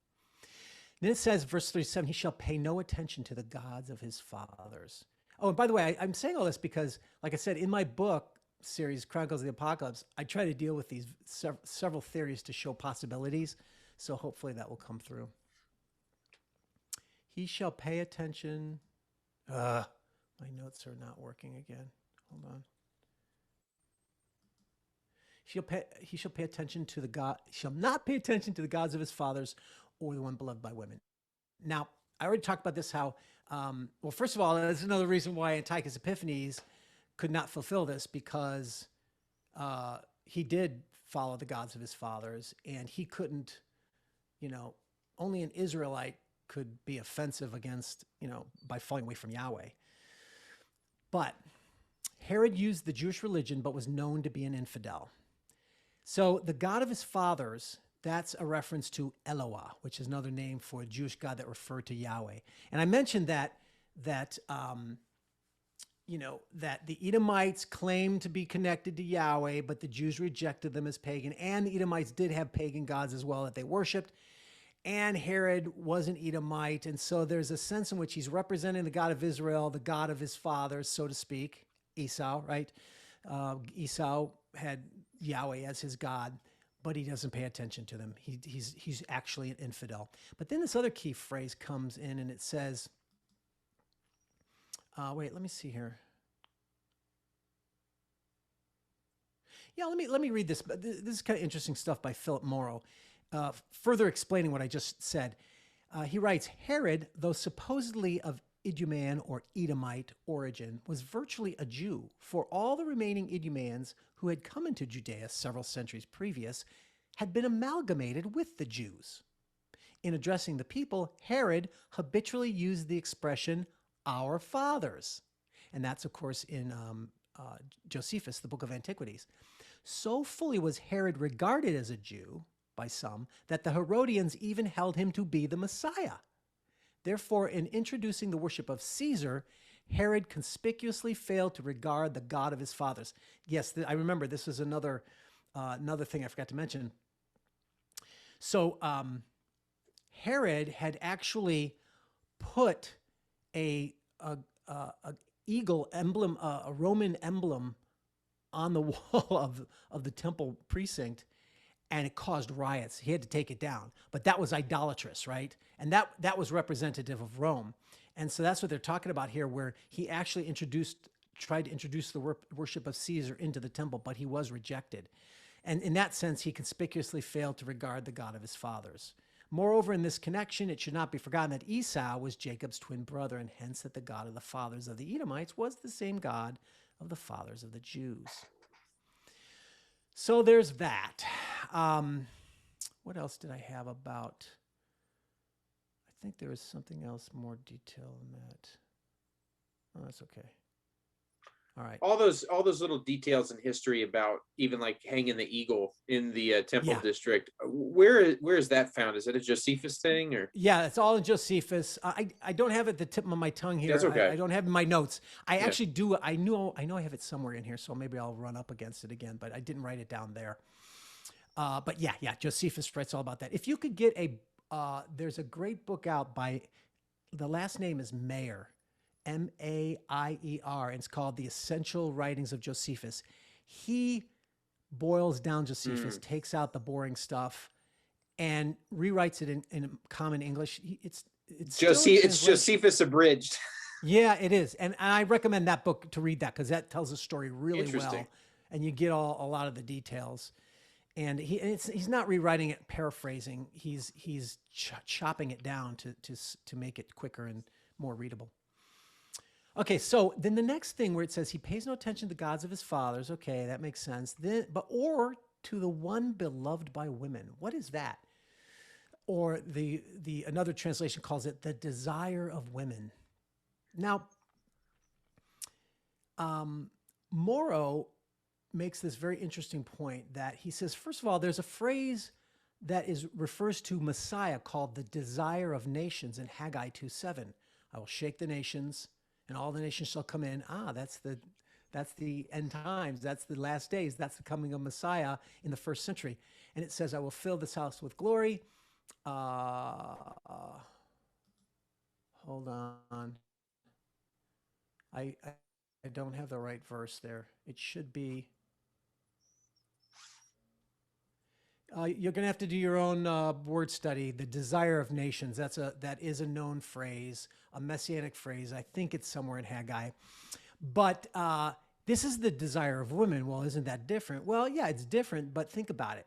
Then it says, verse 37, he shall pay no attention to the gods of his fathers. Oh, and by the way, I'm saying all this because, like I said, in my book series, Chronicles of the Apocalypse, I try to deal with these several theories to show possibilities. So hopefully that will come through. He shall pay attention. My notes are not working again. Hold on. He shall pay attention to the God. Shall not pay attention to the gods of his fathers, or the one beloved by women. Now, I already talked about this. How well, first of all, that's another reason why Antiochus Epiphanes could not fulfill this, because he did follow the gods of his fathers, and he couldn't. Only an Israelite could be offensive against, by falling away from Yahweh. But Herod used the Jewish religion, but was known to be an infidel. So the God of his fathers, that's a reference to Eloah, which is another name for a Jewish God that referred to Yahweh. And I mentioned that the Edomites claimed to be connected to Yahweh, but the Jews rejected them as pagan. And the Edomites did have pagan gods as well that they worshiped. And Herod was an Edomite. And so there's a sense in which he's representing the God of Israel, the God of his fathers, so to speak, Esau, right? Esau had Yahweh as his God, but he doesn't pay attention to them. He's actually an infidel. But then this other key phrase comes in, and it says, wait, let me see here. Yeah, let me read this. This is kind of interesting stuff by Philip Morrow. Further explaining what I just said. He writes, Herod, though supposedly of Idumean or Edomite origin, was virtually a Jew, for all the remaining Idumeans who had come into Judea several centuries previous had been amalgamated with the Jews. In addressing the people, Herod habitually used the expression, our fathers. And that's, of course, in Josephus, the Book of Antiquities. So fully was Herod regarded as a Jew by some that the Herodians even held him to be the Messiah. Therefore, in introducing the worship of Caesar, Herod conspicuously failed to regard the God of his fathers. Yes, I remember this was another thing I forgot to mention. So Herod had actually put a eagle emblem, a Roman emblem, on the wall of the temple precinct, and it caused riots. He had to take it down, but that was idolatrous, right? And that was representative of Rome. And so that's what they're talking about here, where he actually tried to introduce the worship of Caesar into the temple, but he was rejected. And in that sense, he conspicuously failed to regard the God of his fathers. Moreover, in this connection, it should not be forgotten that Esau was Jacob's twin brother, and hence that the God of the fathers of the Edomites was the same God of the fathers of the Jews. So there's that. What else did I have about? I think there was something else more detail in that. Oh, that's okay. All right.
All those little details in history about even like hanging the eagle in the temple district. Where is that found? Is it a Josephus thing or?
Yeah, it's all in Josephus. I don't have it at the tip of my tongue here.
That's okay.
I don't have it in my notes. I actually do. I know I have it somewhere in here, so maybe I'll run up against it again. But I didn't write it down there. But yeah, Josephus writes all about that. If you could get there's a great book out by, the last name is Mayer. Maier, and it's called The Essential Writings of Josephus. He boils down Josephus, takes out the boring stuff, and rewrites it in common English. It's
Josephus abridged.
Yeah, it is, and I recommend that book to read that, because that tells the story really well, and you get a lot of the details. And he's not rewriting it, paraphrasing. He's chopping it down to make it quicker and more readable. Okay, so then the next thing where it says he pays no attention to the gods of his fathers. Okay, that makes sense. Or to the one beloved by women. What is that? Or the another translation calls it the desire of women. Now, Morrow makes this very interesting point that he says, first of all, there's a phrase that refers to Messiah called the desire of nations in Haggai 2:7. I will shake the nations, and all the nations shall come in. That's the end times. That's the last days. That's the coming of Messiah in the first century. And it says, I will fill this house with glory. Hold on. I don't have the right verse there. It should be. You're going to have to do your own word study. The desire of nations. That is a known phrase, a messianic phrase. I think it's somewhere in Haggai. But this is the desire of women. Well, isn't that different? Well, yeah, it's different, but think about it.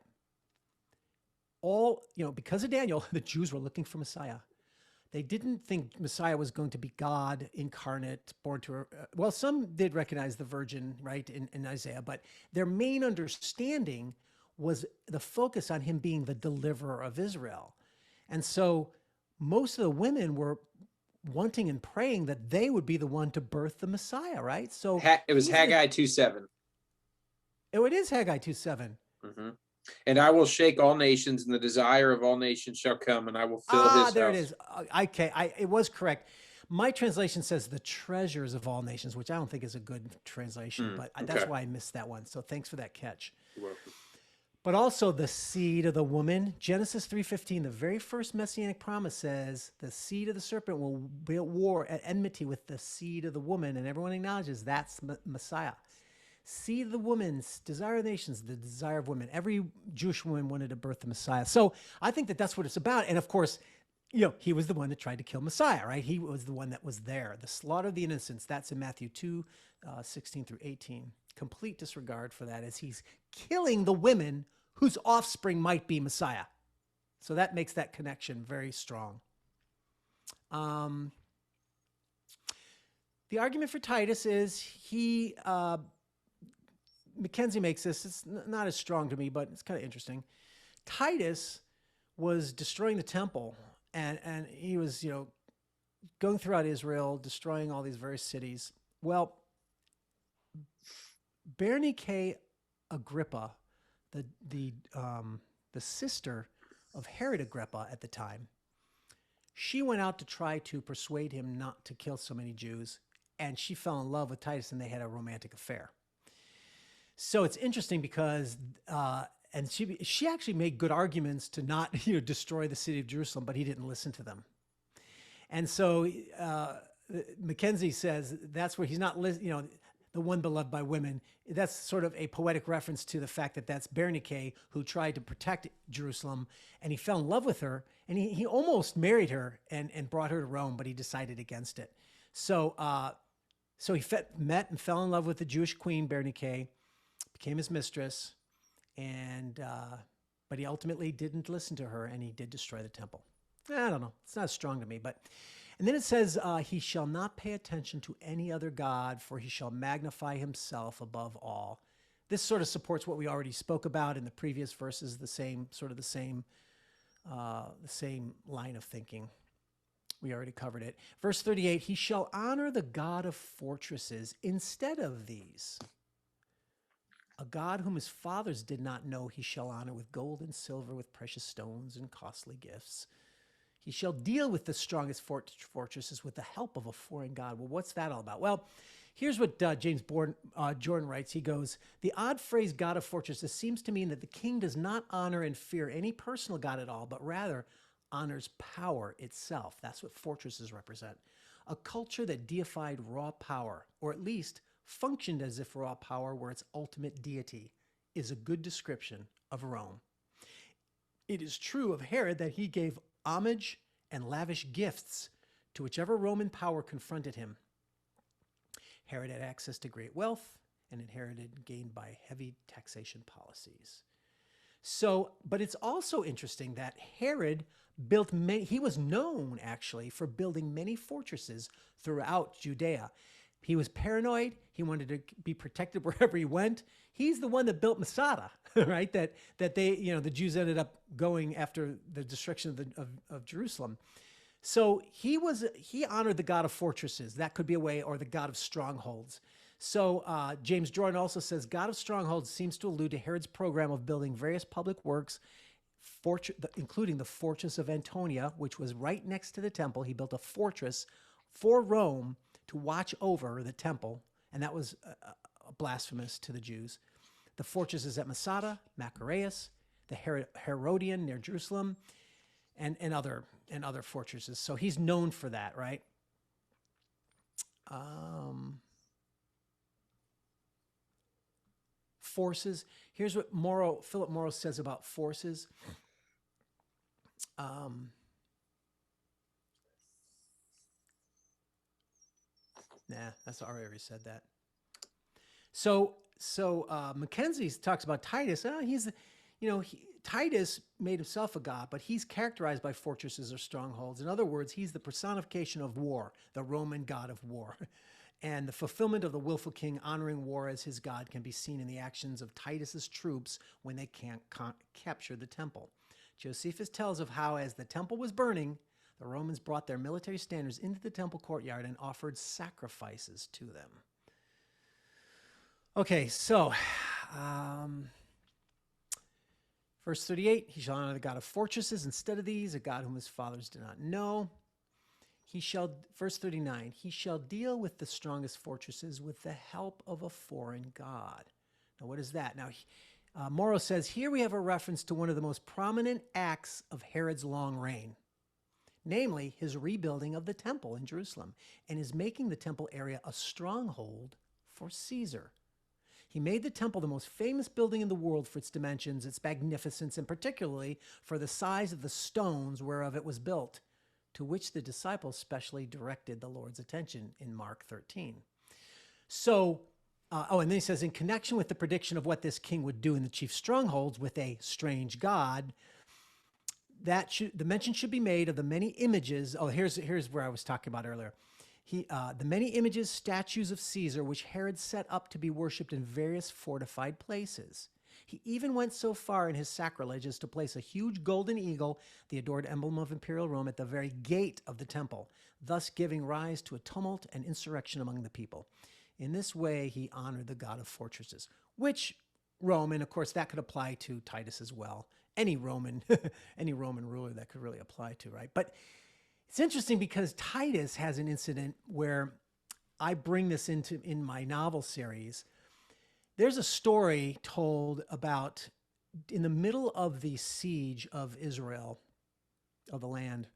Because of Daniel, the Jews were looking for Messiah. They didn't think Messiah was going to be God incarnate, born to some did recognize the virgin, right, in Isaiah, but their main understanding was the focus on him being the deliverer of Israel. And so most of the women were wanting and praying that they would be the one to birth the Messiah, right? So
it was Haggai 2:7.
Oh, it is Haggai 2:7.
Mm-hmm. And I will shake all nations, and the desire of all nations shall come, and I will fill his house.
There it is. Okay, it was correct. My translation says the treasures of all nations, which I don't think is a good translation, but that's why I missed that one. So thanks for that catch.
You're welcome.
But also the seed of the woman. Genesis 3:15, the very first messianic promise says the seed of the serpent will be at war, at enmity with the seed of the woman, and everyone acknowledges that's Messiah. Seed of the woman's desire of nations, the desire of women. Every Jewish woman wanted to birth the Messiah. So I think that's what it's about. And of course, he was the one that tried to kill Messiah, right? He was the one that was there. The slaughter of the innocents, that's in Matthew 2:16 through 18. Complete disregard for that as he's killing the women whose offspring might be Messiah. So that makes that connection very strong. The argument for Titus is he, Mackenzie makes this, it's not as strong to me, but it's kind of interesting. Titus was destroying the temple, and he was, going throughout Israel, destroying all these various cities. Well, Berenice Agrippa, the sister of Herod Agrippa at the time, she went out to try to persuade him not to kill so many Jews, and she fell in love with Titus, and they had a romantic affair. So it's interesting because, and she actually made good arguments to not destroy the city of Jerusalem, but he didn't listen to them. And so Mackenzie says that's where he's not listening. The one beloved by women. That's sort of a poetic reference to the fact that that's Berenice who tried to protect Jerusalem, and he fell in love with her, and he almost married her and brought her to Rome, but he decided against it. So he met and fell in love with the Jewish queen Berenice, became his mistress, and but he ultimately didn't listen to her, and he did destroy the temple. I don't know. It's not strong to me, but. And then it says, he shall not pay attention to any other God, for he shall magnify himself above all. This sort of supports what we already spoke about in the previous verses, the same line of thinking. We already covered it. Verse 38, he shall honor the God of fortresses instead of these. A God whom his fathers did not know, he shall honor with gold and silver, with precious stones and costly gifts. He shall deal with the strongest fortresses with the help of a foreign god. Well, what's that all about? Well, here's what James Jordan writes. He goes, the odd phrase God of fortresses seems to mean that the king does not honor and fear any personal god at all, but rather honors power itself. That's what fortresses represent. A culture that deified raw power, or at least functioned as if raw power were its ultimate deity, is a good description of Rome. It is true of Herod that he gave homage and lavish gifts to whichever Roman power confronted him. Herod had access to great wealth and inherited gained by heavy taxation policies. So, but it's also interesting that Herod built many, he was known actually for building many fortresses throughout Judea. He was paranoid. He wanted to be protected wherever he went. He's the one that built Masada, right? That they, the Jews ended up going after the destruction of Jerusalem. So he honored the God of fortresses. That could be a way, or the God of strongholds. So James Jordan also says God of strongholds seems to allude to Herod's program of building various public works, including the fortress of Antonia, which was right next to the temple. He built a fortress for Rome to watch over the temple, and that was blasphemous to the Jews. The fortresses at Masada, Machaerus, the Herodian near Jerusalem, and other fortresses. So he's known for that, right? Forces. Here's what Philip Morrow says about forces. That's already said that. So Mackenzie talks about Titus. Titus made himself a god, but he's characterized by fortresses or strongholds. In other words, he's the personification of war, the Roman god of war. And the fulfillment of the willful king honoring war as his god can be seen in the actions of Titus's troops when they can't capture the temple. Josephus tells of how, as the temple was burning, the Romans brought their military standards into the temple courtyard and offered sacrifices to them. Okay, so verse 38, he shall honor the God of fortresses instead of these, a God whom his fathers did not know. Verse 39, he shall deal with the strongest fortresses with the help of a foreign god. Now, what is that? Now, Morrow says, here we have a reference to one of the most prominent acts of Herod's long reign, namely his rebuilding of the temple in Jerusalem and his making the temple area a stronghold for Caesar. He made the temple the most famous building in the world for its dimensions, its magnificence, and particularly for the size of the stones whereof it was built, to which the disciples specially directed the Lord's attention in Mark 13. So, and then he says, in connection with the prediction of what this king would do in the chief strongholds with a strange god, the mention should be made of the many images. Oh, here's where I was talking about earlier. The many images, statues of Caesar, which Herod set up to be worshipped in various fortified places. He even went so far in his sacrilege as to place a huge golden eagle, the adored emblem of imperial Rome, at the very gate of the temple, thus giving rise to a tumult and insurrection among the people. In this way, he honored the god of fortresses, which Rome, and of course that could apply to Titus as well. Any Roman, any Roman ruler that could really apply to, right? But it's interesting because Titus has an incident where I bring this in my novel series. There's a story told about in the middle of the siege of Israel, of the land,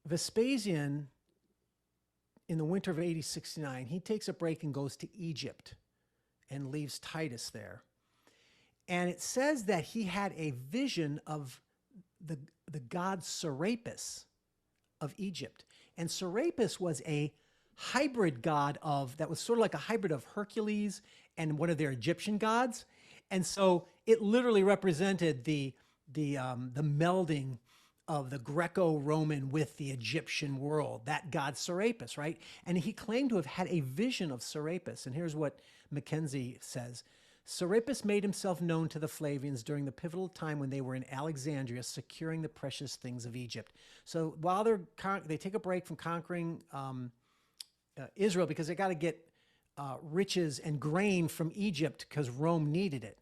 Vespasian, in the winter of AD 69, he takes a break and goes to Egypt and leaves Titus there. And it says that he had a vision of the god Serapis of Egypt. And Serapis was a hybrid god that was sort of like a hybrid of Hercules and one of their Egyptian gods. And so it literally represented the melding of the Greco-Roman with the Egyptian world, that god Serapis, right? And he claimed to have had a vision of Serapis. And here's what Mackenzie says. Serapis made himself known to the Flavians during the pivotal time when they were in Alexandria securing the precious things of Egypt. So while they take a break from conquering Israel because they got to get riches and grain from Egypt because Rome needed it.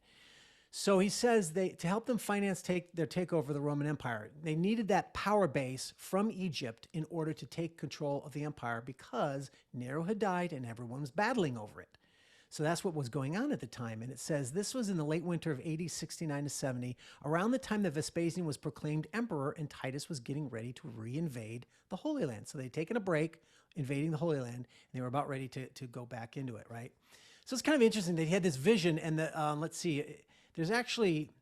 So he says to help them finance their takeover of the Roman Empire, they needed that power base from Egypt in order to take control of the empire because Nero had died and everyone was battling over it. So that's what was going on at the time. And it says this was in the late winter of AD 69 to 70, around the time that Vespasian was proclaimed emperor and Titus was getting ready to reinvade the Holy Land. So they'd taken a break invading the Holy Land and they were about ready to go back into it, right? So it's kind of interesting that he had this vision. And let's see, there's actually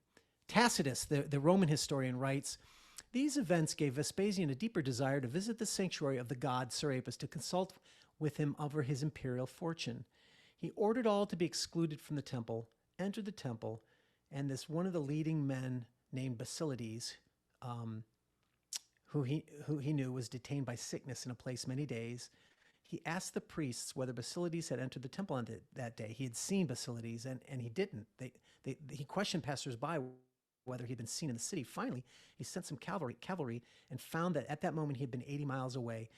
Tacitus, the Roman historian, writes, these events gave Vespasian a deeper desire to visit the sanctuary of the god Serapis to consult with him over his imperial fortune. He ordered all to be excluded from the temple, entered the temple, and one of the leading men named Basilides, who he knew was detained by sickness in a place many days, he asked the priests whether Basilides had entered the temple on that day. He had seen Basilides, and he didn't. He questioned passersby whether he'd been seen in the city. Finally, he sent some cavalry and found that at that moment he had been 80 miles away.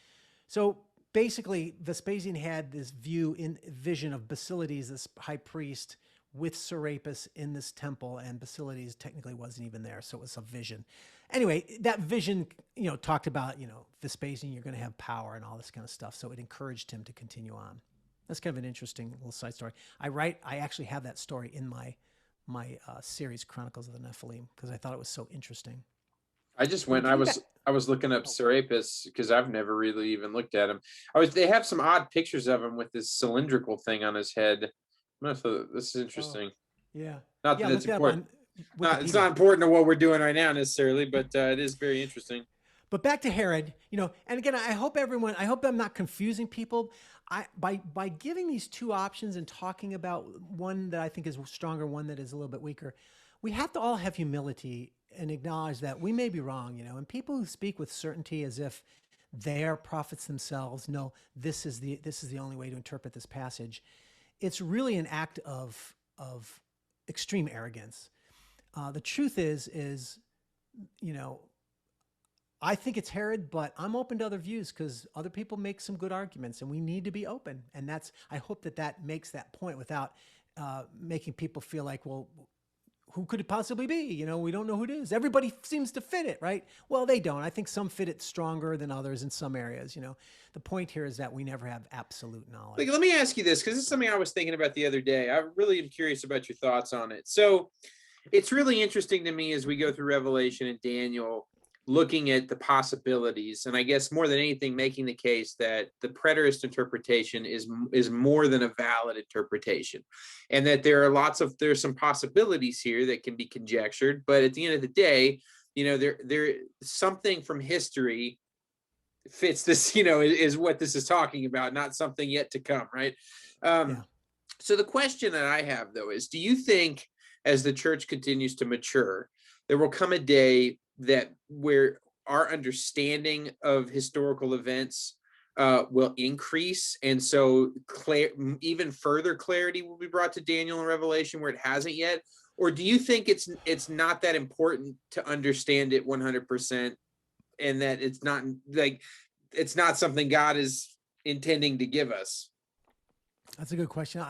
So basically, Vespasian had this vision of Basilides, this high priest, with Serapis in this temple, and Basilides technically wasn't even there, so it was a vision. Anyway, that vision, talked about, Vespasian, you're going to have power and all this kind of stuff, so it encouraged him to continue on. That's kind of an interesting little side story. I actually have that story in my series, Chronicles of the Nephilim, because I thought it was so interesting.
I just went. I was looking up Serapis because I've never really even looked at him. They have some odd pictures of him with this cylindrical thing on his head. This is interesting.
Yeah.
Not that it's important. It's not important to what we're doing right now necessarily, but it is very interesting.
But back to Herod, and again, I hope I'm not confusing people. By giving these two options and talking about one that I think is stronger, one that is a little bit weaker, we have to all have humility and acknowledge that we may be wrong, and people who speak with certainty as if they are prophets themselves know this is the only way to interpret this passage. It's really an act of extreme arrogance. The truth is, I think it's Herod, but I'm open to other views because other people make some good arguments, and we need to be open. And I hope that makes that point without making people feel like, well, who could it possibly be? We don't know who it is. Everybody seems to fit it, right? Well, they don't. I think some fit it stronger than others in some areas. The point here is that we never have absolute knowledge.
Let me ask you this, because this is something I was thinking about the other day. I really am curious about your thoughts on it. So it's really interesting to me as we go through Revelation and Daniel, looking at the possibilities, and I guess more than anything, making the case that the preterist interpretation is more than a valid interpretation, and that there's some possibilities here that can be conjectured, but at the end of the day, there something from history fits this, is what this is talking about, not something yet to come, right? So the question that I have, though, is, do you think as the church continues to mature, there will come a day where our understanding of historical events will increase, and so even further clarity will be brought to Daniel and Revelation where it hasn't yet? Or do you think it's not that important to understand it 100%, and that it's not something God is intending to give us?
That's a good question.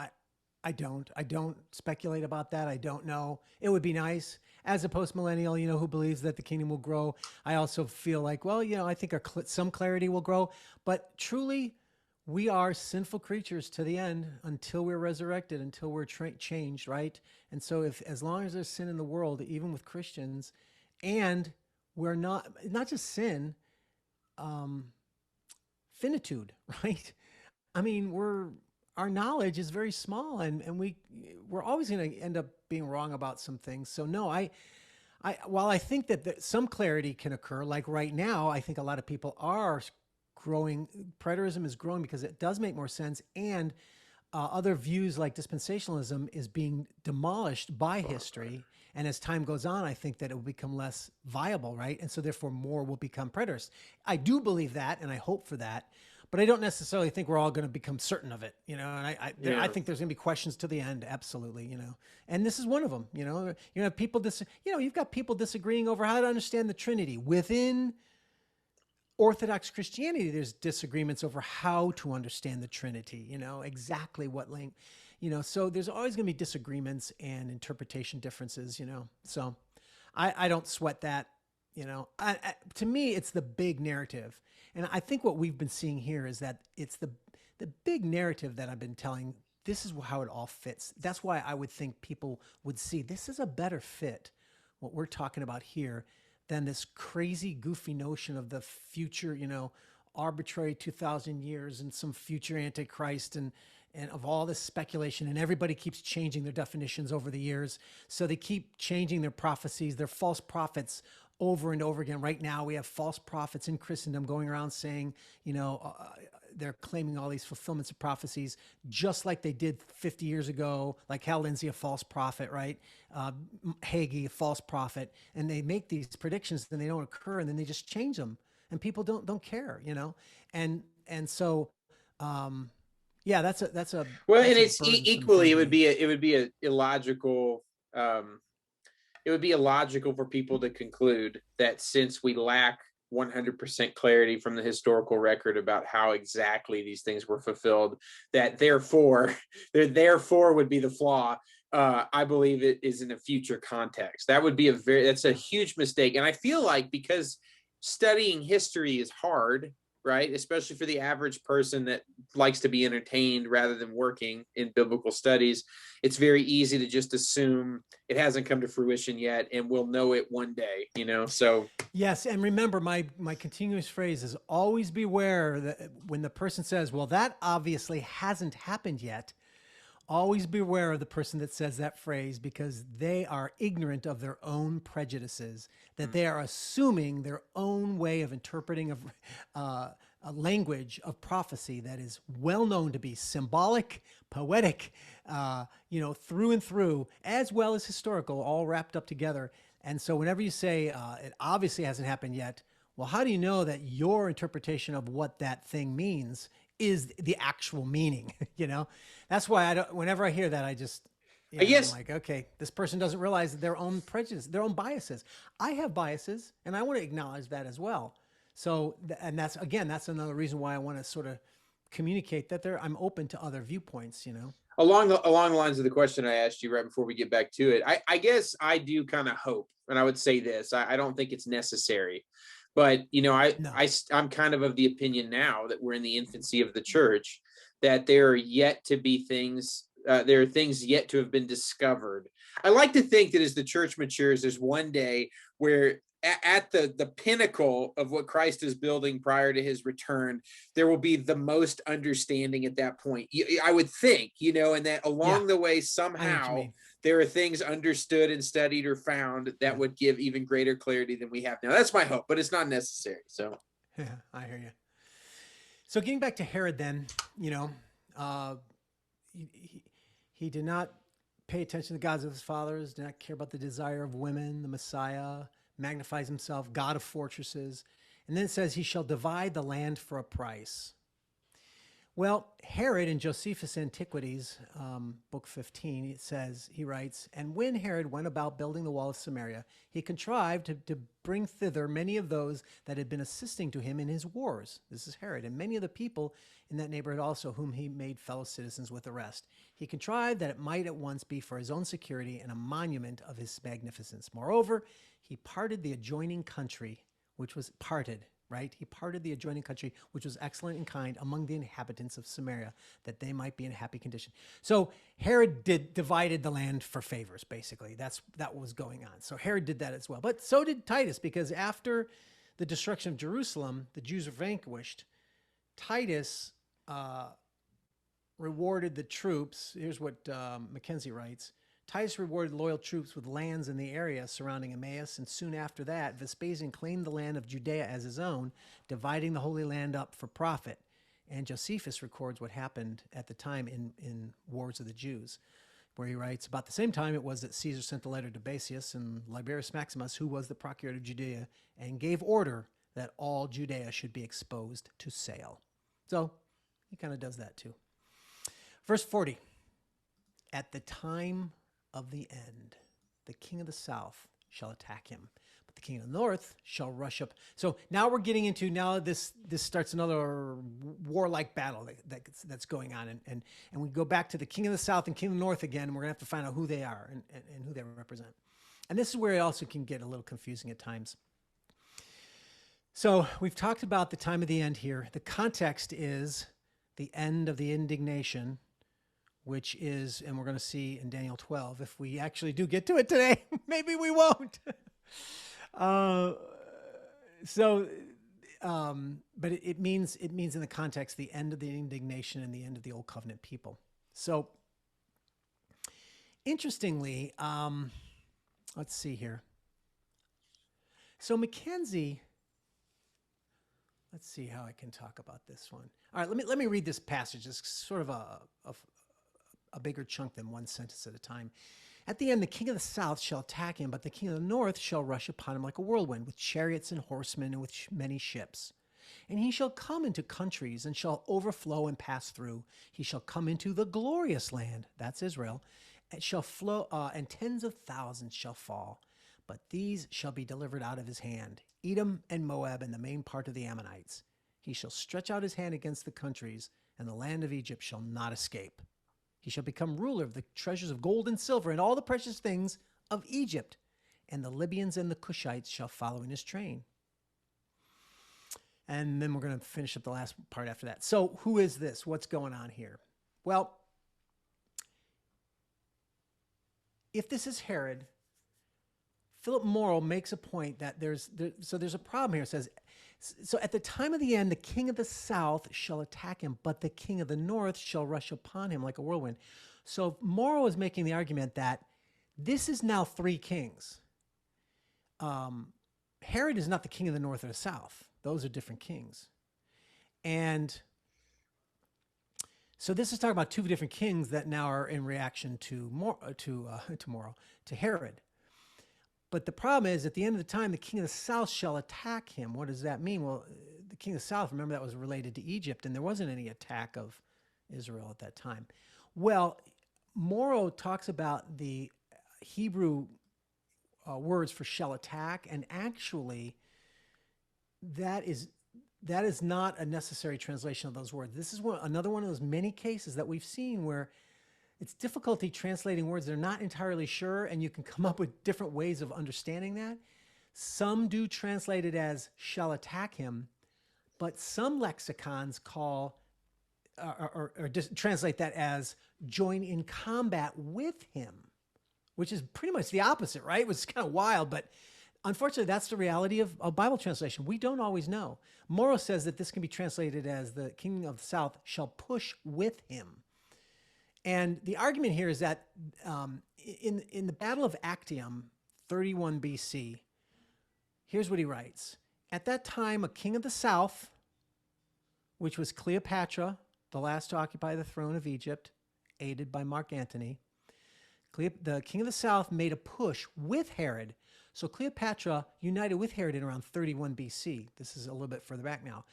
I don't speculate about that. I don't know. It would be nice as a post millennial, who believes that the kingdom will grow. I also feel like, well, I think some clarity will grow, but truly, we are sinful creatures to the end until we're resurrected, until we're changed, right? And so, as long as there's sin in the world, even with Christians, and we're not just sin, finitude, right? I mean, our knowledge is very small, and we're always going to end up being wrong about some things. So no, while I think that some clarity can occur, like right now, I think a lot of people are growing. Preterism is growing because it does make more sense, and other views like dispensationalism is being demolished by history. And as time goes on, I think that it will become less viable, right? And so therefore more will become preterist. I do believe that, and I hope for that, but I don't necessarily think we're all going to become certain of it, And I think there's going to be questions to the end, absolutely, And this is one of them, people you've got people disagreeing over how to understand the Trinity within Orthodox Christianity. There's disagreements over how to understand the Trinity, exactly what length, so there's always going to be disagreements and interpretation differences, so I don't sweat that, to me, it's the big narrative. And I think what we've been seeing here is that it's the big narrative that I've been telling. This is how it all fits. That's why I would think people would see this is a better fit, what we're talking about here, than this crazy, goofy notion of the future, arbitrary 2,000 years and some future Antichrist and of all this speculation. And everybody keeps changing their definitions over the years. So they keep changing their prophecies, their false prophets over and over again. Right now, we have false prophets in Christendom going around saying, they're claiming all these fulfillments of prophecies, just like they did 50 years ago, like Hal Lindsey, a false prophet, right? Hagee, a false prophet. And they make these predictions, then they don't occur, and then they just change them. And people don't care, And so, yeah, that's a
well,
that's
and
a
it's equally, it would be a illogical, it would be illogical for people to conclude that since we lack 100% clarity from the historical record about how exactly these things were fulfilled, that therefore would be the flaw. I believe it is in a future context. That would be that's a huge mistake. And I feel like because studying history is hard, right? Especially for the average person that likes to be entertained rather than working in biblical studies, it's very easy to just assume it hasn't come to fruition yet and we'll know it one day, so.
Yes. And remember, my continuous phrase is always beware that when the person says, well, that obviously hasn't happened yet, always beware of the person that says that phrase, because they are ignorant of their own prejudices, that they are assuming their own way of interpreting of a language of prophecy that is well known to be symbolic, poetic, through and through, as well as historical, all wrapped up together. And so whenever you say it obviously hasn't happened yet, well, how do you know that your interpretation of what that thing means is the actual meaning? That's why whenever I hear that, I just,
Yes.
I'm like, okay, this person doesn't realize their own prejudice, their own biases. I have biases, and I want to acknowledge that as well. So, and that's another reason why I want to sort of communicate that I'm open to other viewpoints,
Along the lines of the question I asked you right before we get back to it, I guess I do kind of hope, and I would say this, I don't think it's necessary, but I'm kind of the opinion now that we're in the infancy of the church, that there are yet to be things, there are things yet to have been discovered. I like to think that as the church matures, there's one day where at the pinnacle of what Christ is building prior to his return, there will be the most understanding at that point. I would think, and that along the way, somehow there are things understood and studied or found that would give even greater clarity than we have now. That's my hope, but it's not necessary. So
yeah, I hear you. So getting back to Herod then, he did not pay attention to the gods of his fathers, did not care about the desire of women, the Messiah, magnifies himself, God of fortresses. And then it says he shall divide the land for a price. Well, Herod in Josephus' Antiquities, book 15, it says, he writes, "And when Herod went about building the wall of Samaria, he contrived to bring thither many of those that had been assisting to him in his wars." This is Herod, "and many of the people in that neighborhood also, whom he made fellow citizens with the rest. He contrived that it might at once be for his own security and a monument of his magnificence. Moreover, he parted the adjoining country, which was parted, right? He parted the adjoining country, which was excellent and kind, among the inhabitants of Samaria, that they might be in a happy condition." So Herod divided the land for favors, basically. That was going on. So Herod did that as well. But so did Titus, because after the destruction of Jerusalem, the Jews were vanquished. Titus rewarded the troops. Here's what Mackenzie writes. "Titus rewarded loyal troops with lands in the area surrounding Emmaus, and soon after that, Vespasian claimed the land of Judea as his own, dividing the Holy Land up for profit." And Josephus records what happened at the time in Wars of the Jews, where he writes, "About the same time it was that Caesar sent a letter to Basius and Liberius Maximus, who was the procurator of Judea, and gave order that all Judea should be exposed to sale." So he kind of does that too. Verse 40, "At the time of the end, the king of the south shall attack him, but the king of the north shall rush up." So now we're getting into, now this starts another warlike battle that's going on. And we go back to the king of the south and king of the north again, and we're going to have to find out who they are and who they represent. And this is where it also can get a little confusing at times. So we've talked about the time of the end here. The context is the end of the indignation, which is, and we're going to see in Daniel 12, if we actually do get to it today, maybe we won't. But it means in the context, the end of the indignation and the end of the old covenant people. So interestingly, let's see here. So Mackenzie, let's see how I can talk about this one. All right, let me read this passage. It's sort of a bigger chunk than one sentence at a time. "At the end, the king of the south shall attack him, but the king of the north shall rush upon him like a whirlwind, with chariots and horsemen and with many ships. And he shall come into countries and shall overflow and pass through. He shall come into the glorious land," that's Israel, "and shall flow, and tens of thousands shall fall. But these shall be delivered out of his hand, Edom and Moab and the main part of the Ammonites. He shall stretch out his hand against the countries, and the land of Egypt shall not escape. He shall become ruler of the treasures of gold and silver and all the precious things of Egypt, and the Libyans and the Cushites shall follow in his train." And then we're going to finish up the last part after that. So who is this? What's going on here? Well, if this is Herod, Philip Morrow makes a point that there's a problem here. It says, so at the time of the end, the king of the south shall attack him, but the king of the north shall rush upon him like a whirlwind. So Morrow is making the argument that this is now three kings. Herod is not the king of the north or the south. Those are different kings. And so this is talking about two different kings that now are in reaction to Herod. But the problem is, at the end of the time, the king of the south shall attack him. What does that mean? Well, the king of the south, remember, that was related to Egypt, and there wasn't any attack of Israel at that time. Well, Morrow talks about the Hebrew words for shall attack, and actually, that is not a necessary translation of those words. This is another one of those many cases that we've seen where it's difficulty translating words. They're not entirely sure, and you can come up with different ways of understanding that. Some do translate it as shall attack him, but some lexicons call or just translate that as join in combat with him, which is pretty much the opposite, right? It was kind of wild, but unfortunately, that's the reality of Bible translation. We don't always know. Morrow says that this can be translated as the king of the south shall push with him. And the argument here is that in the Battle of Actium, 31 BC, here's what he writes. At that time, a king of the south, which was Cleopatra, the last to occupy the throne of Egypt, aided by Mark Antony, the king of the south made a push with Herod. So Cleopatra united with Herod in around 31 BC. This is a little bit further back now.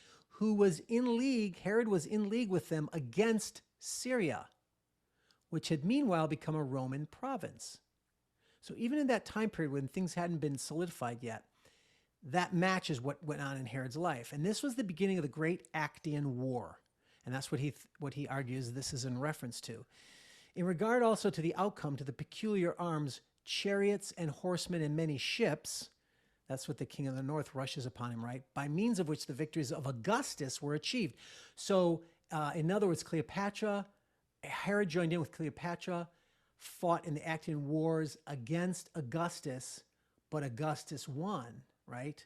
who was in league, Herod was in league with them against Syria, which had meanwhile become a Roman province. So even in that time period when things hadn't been solidified yet, that matches what went on in Herod's life. And this was the beginning of the Great Actian War. And that's what he argues this is in reference to. In regard also to the outcome, to the peculiar arms, chariots and horsemen and many ships, that's what the king of the north rushes upon him, right? By means of which the victories of Augustus were achieved. So in other words, Herod joined in with Cleopatra, fought in the Actian Wars against Augustus, but Augustus won, right?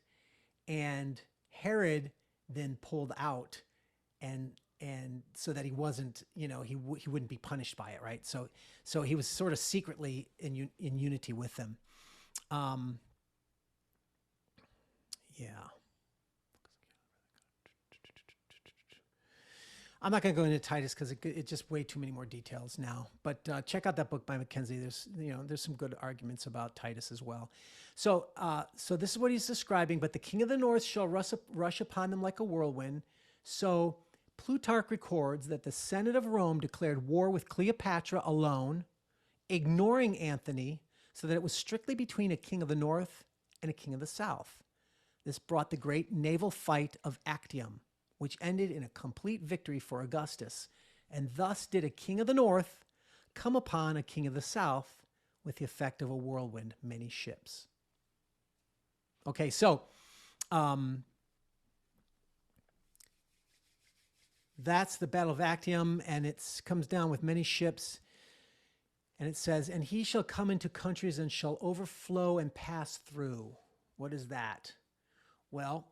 And Herod then pulled out, and so that he wasn't, he wouldn't be punished by it, right? So he was sort of secretly in unity with them. Yeah. I'm not going to go into Titus because it's just way too many more details now. But check out that book by Mackenzie. There's some good arguments about Titus as well. So this is what he's describing. But the king of the north shall rush upon them like a whirlwind. So Plutarch records that the Senate of Rome declared war with Cleopatra alone, ignoring Antony, so that it was strictly between a king of the north and a king of the south. This brought the great naval fight of Actium, which ended in a complete victory for Augustus. And thus did a king of the north come upon a king of the south with the effect of a whirlwind, many ships. Okay, so that's the Battle of Actium, and it comes down with many ships. And it says, and he shall come into countries and shall overflow and pass through. What is that? Well,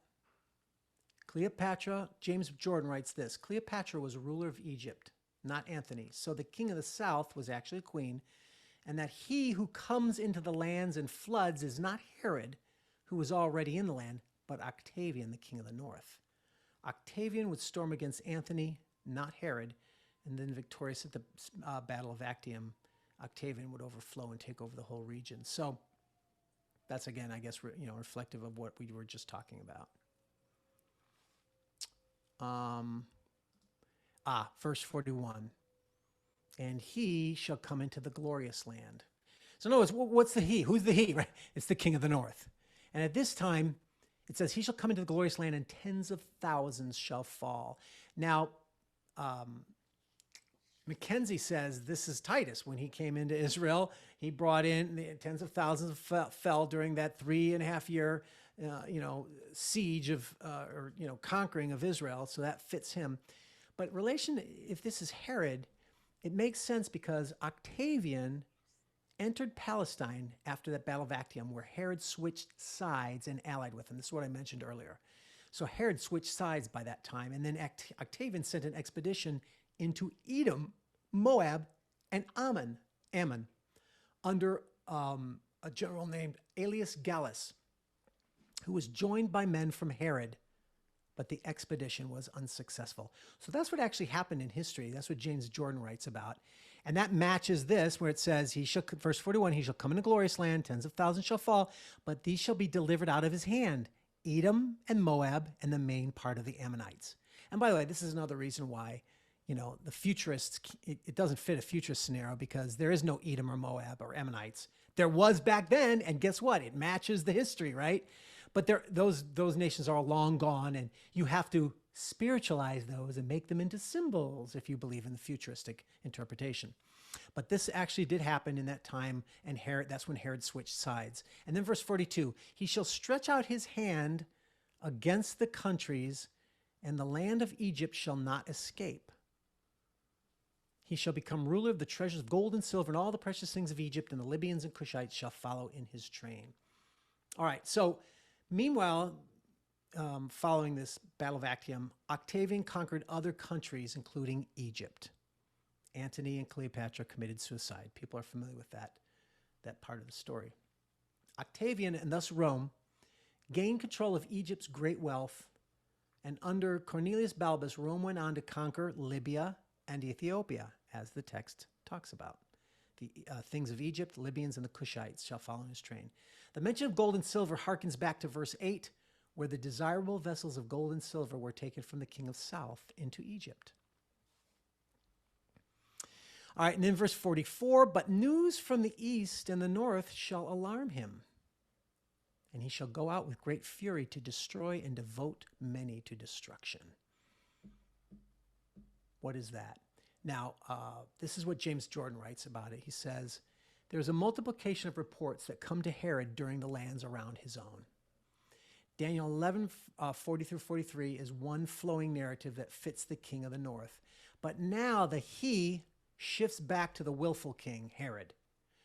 Cleopatra, James Jordan writes this, Cleopatra was ruler of Egypt, not Antony. So the king of the south was actually a queen, and that he who comes into the lands and floods is not Herod, who was already in the land, but Octavian, the king of the north. Octavian would storm against Antony, not Herod, and then victorious at the Battle of Actium, Octavian would overflow and take over the whole region. So that's, again, I guess, reflective of what we were just talking about. Verse 41. And he shall come into the glorious land. So notice, what's the he? Who's the he? Right? It's the king of the north. And at this time, it says, he shall come into the glorious land and tens of thousands shall fall. Now, Mackenzie says this is Titus. When he came into Israel, he brought in the tens of thousands fell during that 3.5 year, siege of, conquering of Israel. So that fits him. But if this is Herod, it makes sense because Octavian entered Palestine after that Battle of Actium, where Herod switched sides and allied with him. This is what I mentioned earlier. So Herod switched sides by that time, and then Octavian sent an expedition into Edom, Moab, and Ammon under a general named Aelius Gallus, who was joined by men from Herod, but the expedition was unsuccessful. So that's what actually happened in history. That's what James Jordan writes about. And that matches this, where it says, verse 41, he shall come in a glorious land, tens of thousands shall fall, but these shall be delivered out of his hand, Edom and Moab and the main part of the Ammonites. And by the way, this is another reason why, the futurists, it doesn't fit a futurist scenario, because there is no Edom or Moab or Ammonites. There was back then, and guess what? It matches the history, right? But those nations are long gone, and you have to spiritualize those and make them into symbols if you believe in the futuristic interpretation. But this actually did happen in that time, and that's when Herod switched sides. And then verse 42, he shall stretch out his hand against the countries, and the land of Egypt shall not escape. He shall become ruler of the treasures of gold and silver and all the precious things of Egypt, and the Libyans and Cushites shall follow in his train. All right, so meanwhile, following this Battle of Actium, Octavian conquered other countries, including Egypt. Antony and Cleopatra committed suicide. People are familiar with that part of the story. Octavian, and thus Rome, gained control of Egypt's great wealth, and under Cornelius Balbus, Rome went on to conquer Libya and Ethiopia, as the text talks about. The things of Egypt, the Libyans, and the Cushites shall follow in his train. The mention of gold and silver harkens back to verse 8, where the desirable vessels of gold and silver were taken from the king of South into Egypt. All right, and then verse 44, but news from the east and the north shall alarm him, and he shall go out with great fury to destroy and devote many to destruction. What is that? Now, this is what James Jordan writes about it. He says, there's a multiplication of reports that come to Herod during the lands around his own. Daniel 11, 40 through 43 is one flowing narrative that fits the king of the north. But now the he shifts back to the willful king, Herod,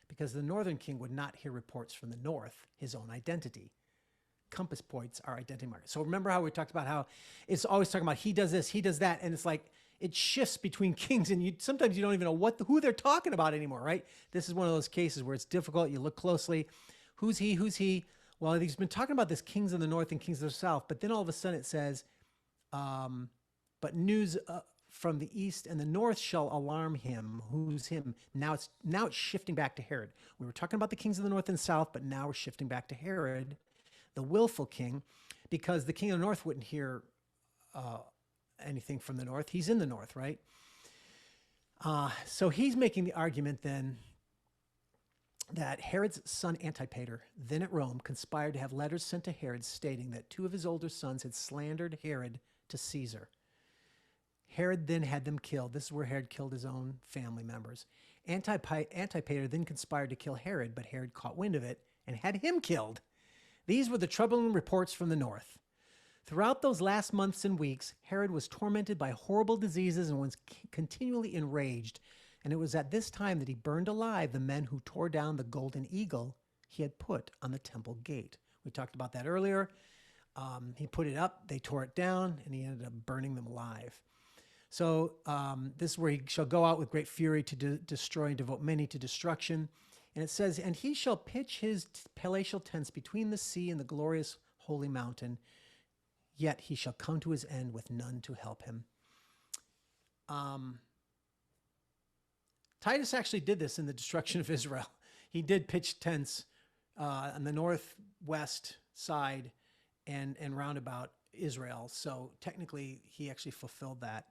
because the northern king would not hear reports from the north, his own identity. Compass points are identity markers. So remember how we talked about how it's always talking about he does this, he does that, and it's like it shifts between kings, and sometimes you don't even know who they're talking about anymore, right? This is one of those cases where it's difficult. You look closely. Who's he? Who's he? Well, he's been talking about this kings of the north and kings of the south, but then all of a sudden it says, but news from the east and the north shall alarm him. Who's him? Now it's shifting back to Herod. We were talking about the kings of the north and south, but now we're shifting back to Herod, the willful king, because the king of the north wouldn't hear anything from the north. He's in the north, right? So he's making the argument then that Herod's son Antipater, then at Rome, conspired to have letters sent to Herod stating that two of his older sons had slandered Herod to Caesar. Herod then had them killed. This is where Herod killed his own family members. Antipater then conspired to kill Herod, but Herod caught wind of it and had him killed. These were the troubling reports from the north. Throughout those last months and weeks, Herod was tormented by horrible diseases and was continually enraged. And it was at this time that he burned alive the men who tore down the golden eagle he had put on the temple gate. We talked about that earlier. He put it up, they tore it down, and he ended up burning them alive. So this is where he shall go out with great fury to destroy and devote many to destruction. And it says, and he shall pitch his palatial tents between the sea and the glorious holy mountain, yet he shall come to his end with none to help him. Titus actually did this in the destruction of Israel. He did pitch tents on the northwest side and round about Israel. So technically, he actually fulfilled that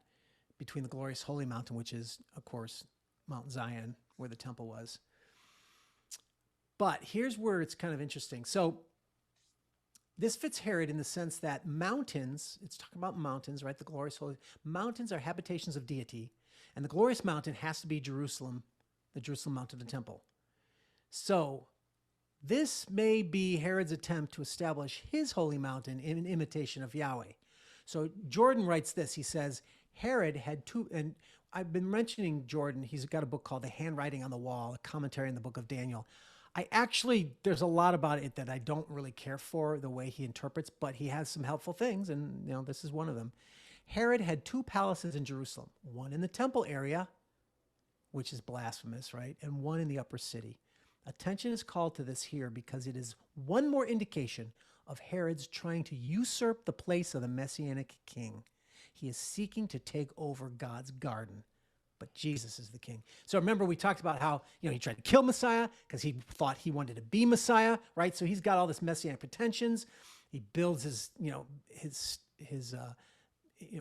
between the glorious holy mountain, which is, of course, Mount Zion, where the temple was. But here's where it's kind of interesting. So this fits Herod in the sense that mountains, it's talking about mountains, right? The glorious holy mountains are habitations of deity. And the glorious mountain has to be Jerusalem, the Jerusalem mountain, the temple. So this may be Herod's attempt to establish his holy mountain in imitation of Yahweh. So Jordan writes this. He says, Herod had two, and I've been mentioning Jordan. He's got a book called The Handwriting on the Wall, a commentary on the book of Daniel. There's a lot about it that I don't really care for the way he interprets, but he has some helpful things, and this is one of them. Herod had two palaces in Jerusalem, one in the temple area, which is blasphemous, right? And one in the upper city. Attention is called to this here because it is one more indication of Herod's trying to usurp the place of the Messianic king. He is seeking to take over God's garden, but Jesus is the king. So remember, we talked about how, he tried to kill Messiah because he thought he wanted to be Messiah, right? So he's got all this Messianic pretensions. He builds his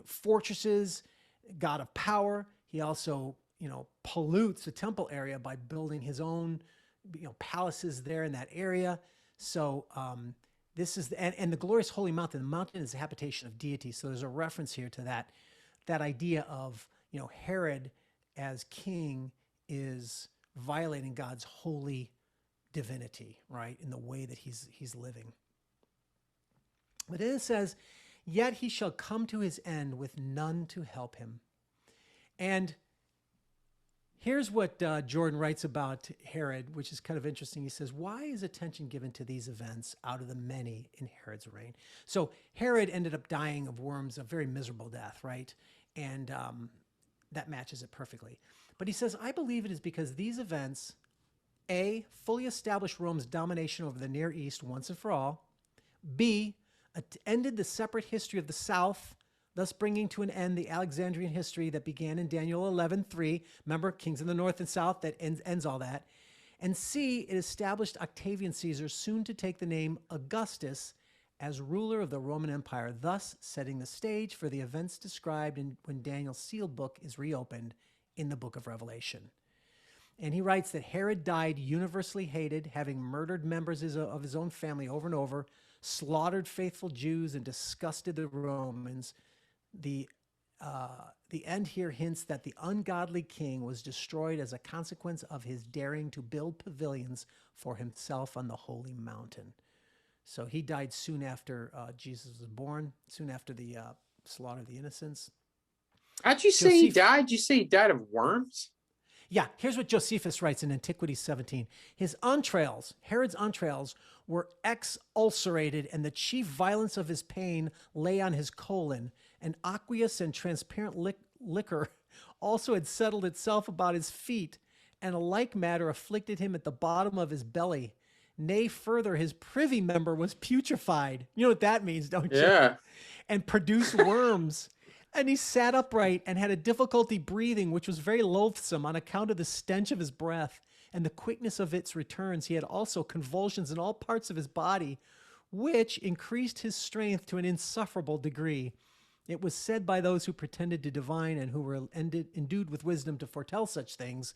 fortresses, God of power. He also, pollutes the temple area by building his own, palaces there in that area. So this is, and the glorious holy mountain, the mountain is a habitation of deity. So there's a reference here to that idea of, Herod as king is violating God's holy divinity, right? In the way that he's living. But then it says, yet he shall come to his end with none to help him. And here's what Jordan writes about Herod, which is kind of interesting. He says, why is attention given to these events out of the many in Herod's reign? So Herod ended up dying of worms, a very miserable death, right? And that matches it perfectly. But he says, I believe it is because these events, A, fully established Rome's domination over the Near East once and for all, B, ended the separate history of the South, thus bringing to an end the Alexandrian history that began in Daniel 11:3. Remember, kings in the north and south, that ends all that. And C, it established Octavian Caesar, soon to take the name Augustus, as ruler of the Roman Empire, thus setting the stage for the events described when Daniel's sealed book is reopened in the book of Revelation. And he writes that Herod died universally hated, having murdered members of his own family over and over, slaughtered faithful Jews, and disgusted the Romans. The end here hints that the ungodly king was destroyed as a consequence of his daring to build pavilions for himself on the holy mountain. So he died soon after Jesus was born, soon after the slaughter of the innocents.
How'd you say he died? Did you say he died of worms?
Yeah, here's what Josephus writes in Antiquity 17. His entrails, Herod's entrails, were exulcerated, and the chief violence of his pain lay on his colon. An aqueous and transparent liquor also had settled itself about his feet, and a like matter afflicted him at the bottom of his belly. Nay, further, his privy member was putrefied. You know what that means, don't you?
Yeah.
And produced worms. And he sat upright and had a difficulty breathing, which was very loathsome on account of the stench of his breath and the quickness of its returns. He had also convulsions in all parts of his body, which increased his strength to an insufferable degree. It was said by those who pretended to divine and who were endued with wisdom to foretell such things,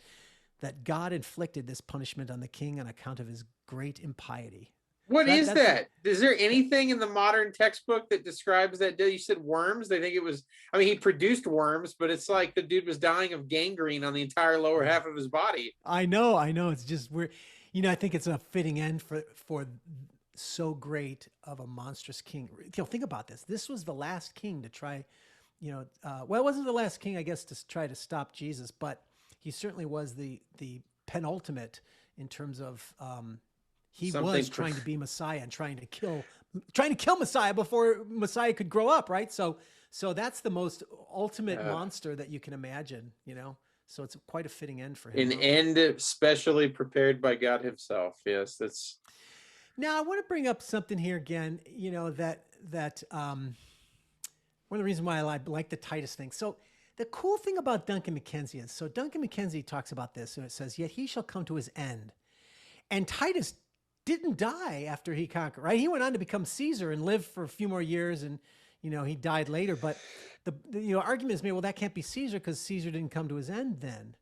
that God inflicted this punishment on the king on account of his great impiety.
What is that? Is there anything in the modern textbook that describes that? You said worms. They think it was, I mean, he produced worms, but it's like the dude was dying of gangrene on the entire lower half of his body.
I know. It's just weird. You know, I think it's a fitting end for so great of a monstrous king. You know, think about this. This was the last king to try, well, it wasn't the last king, I guess, to try to stop Jesus, but he certainly was the penultimate in terms of, he was trying to be Messiah and trying to kill Messiah before Messiah could grow up, right? So that's the most ultimate monster that you can imagine, you know? So it's quite a fitting end for him.
An end specially prepared by God himself. Yes, that's...
Now, I want to bring up something here again, you know, that one of the reasons why I like the Titus thing. So the cool thing about Duncan McKenzie is, so Duncan McKenzie talks about this, and it says, yet he shall come to his end. And Titus didn't die after he conquered, right? He went on to become Caesar and lived for a few more years, and, you know, he died later. But the argument is made, well, that can't be Caesar because Caesar didn't come to his end then.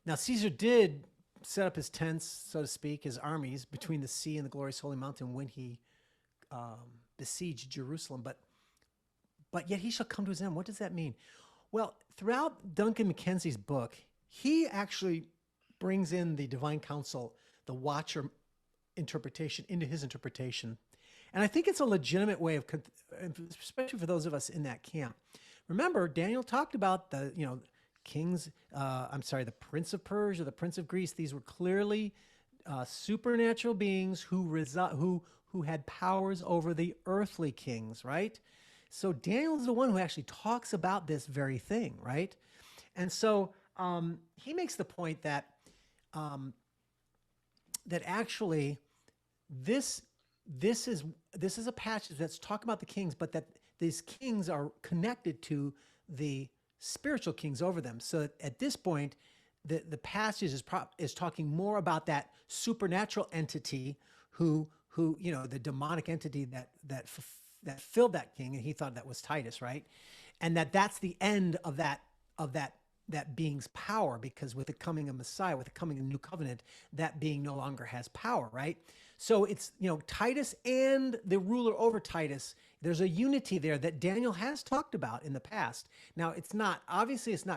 Now, Caesar did set up his tents, so to speak, his armies between the sea and the glorious holy mountain when he besieged Jerusalem. But yet he shall come to his end. What does that mean? Well, throughout Duncan McKenzie's book, he actually brings in the divine council, the Watcher interpretation, into his interpretation. And I think it's a legitimate way of, especially for those of us in that camp. Remember, Daniel talked about the Prince of Persia, the Prince of Greece. These were clearly supernatural beings who had powers over the earthly kings, right? So Daniel is the one who actually talks about this very thing, right? And so he makes the point that that actually this is a passage that's talking about the kings, but that these kings are connected to the spiritual kings over them. So at this point, the passage is talking more about that supernatural entity who the demonic entity that filled that king, and he thought that was Titus, right? And that's the end of that being's power, because with the coming of Messiah, with the coming of the new covenant, that being no longer has power, right? So it's, Titus and the ruler over Titus, there's a unity there that Daniel has talked about in the past. Now, it's not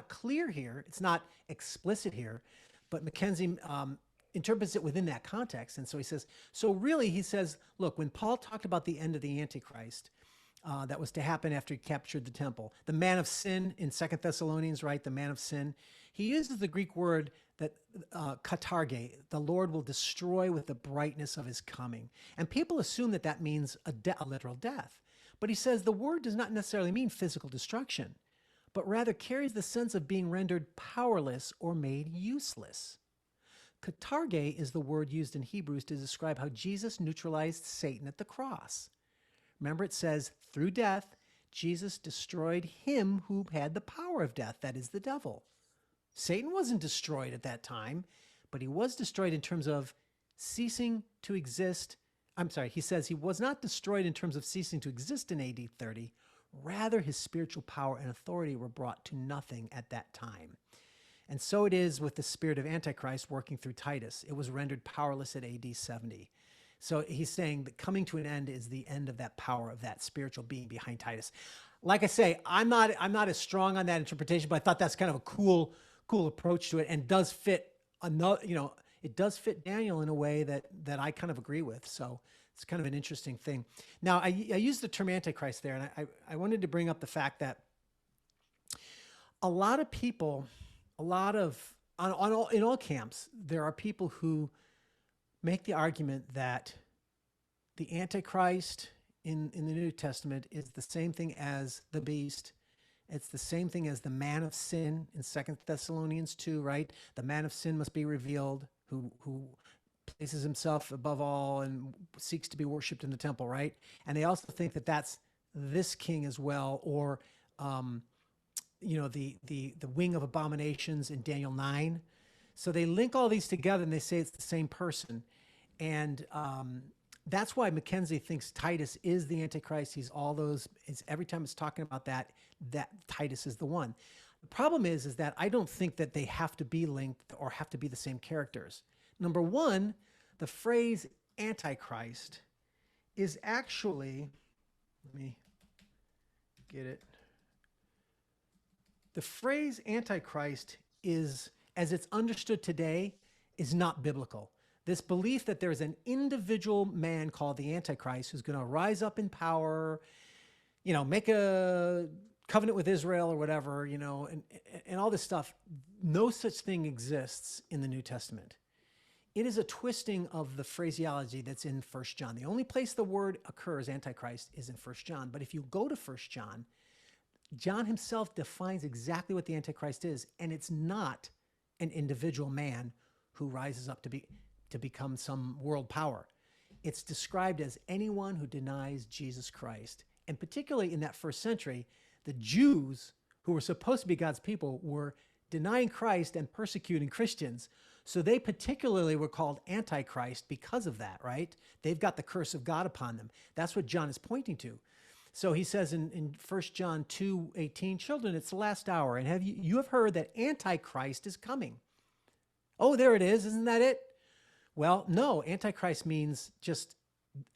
clear here. It's not explicit here, but Mackenzie interprets it within that context. And so he says, look, when Paul talked about the end of the Antichrist, that was to happen after he captured the temple, the man of sin in 2 Thessalonians, right? The man of sin. He uses the Greek word that katarge, the Lord will destroy with the brightness of his coming. And people assume that means a literal death. But he says the word does not necessarily mean physical destruction, but rather carries the sense of being rendered powerless or made useless. Katarge is the word used in Hebrews to describe how Jesus neutralized Satan at the cross. Remember, it says, through death, Jesus destroyed him who had the power of death, that is the devil. Satan wasn't destroyed at that time, but he was destroyed in terms of ceasing to exist I'm sorry, he says he was not destroyed in terms of ceasing to exist in AD 30. Rather, his spiritual power and authority were brought to nothing at that time. And so it is with the spirit of Antichrist working through Titus. It was rendered powerless at AD 70. So he's saying that coming to an end is the end of that power of that spiritual being behind Titus. Like I say, I'm not as strong on that interpretation, but I thought that's kind of a cool approach to it, and does fit it does fit Daniel in a way that I kind of agree with. So it's kind of an interesting thing. Now, I used the term Antichrist there, and I wanted to bring up the fact that a lot of people, in all camps, there are people who make the argument that the Antichrist in the New Testament is the same thing as the beast. It's the same thing as the man of sin in 2 Thessalonians 2, right? The man of sin must be revealed, who places himself above all and seeks to be worshipped in the temple, right? And they also think that that's this king as well, or the wing of abominations in Daniel 9. So they link all these together and they say it's the same person. And that's why Mackenzie thinks Titus is the Antichrist. He's all those, every time it's talking about that Titus is the one. The problem is that I don't think that they have to be linked or have to be the same characters. Number one, the phrase Antichrist is actually, let me get it. The phrase Antichrist is, as it's understood today, is not biblical. This belief that there's an individual man called the Antichrist who's going to rise up in power, make a covenant with Israel or whatever, and all this stuff, no such thing exists in the New Testament. It is a twisting of the phraseology that's in 1 John. The only place the word occurs, Antichrist, is in 1 John. But if you go to 1 John, John himself defines exactly what the Antichrist is, and it's not an individual man who rises up to become some world power. It's described as anyone who denies Jesus Christ. And particularly in that first century, the Jews, who were supposed to be God's people, were denying Christ and persecuting Christians. So they particularly were called Antichrist because of that, right? They've got the curse of God upon them. That's what John is pointing to. So he says in 1 John 2:18, children, it's the last hour, and you have heard that Antichrist is coming. Oh, there it is. Isn't that it? Well, no, Antichrist means just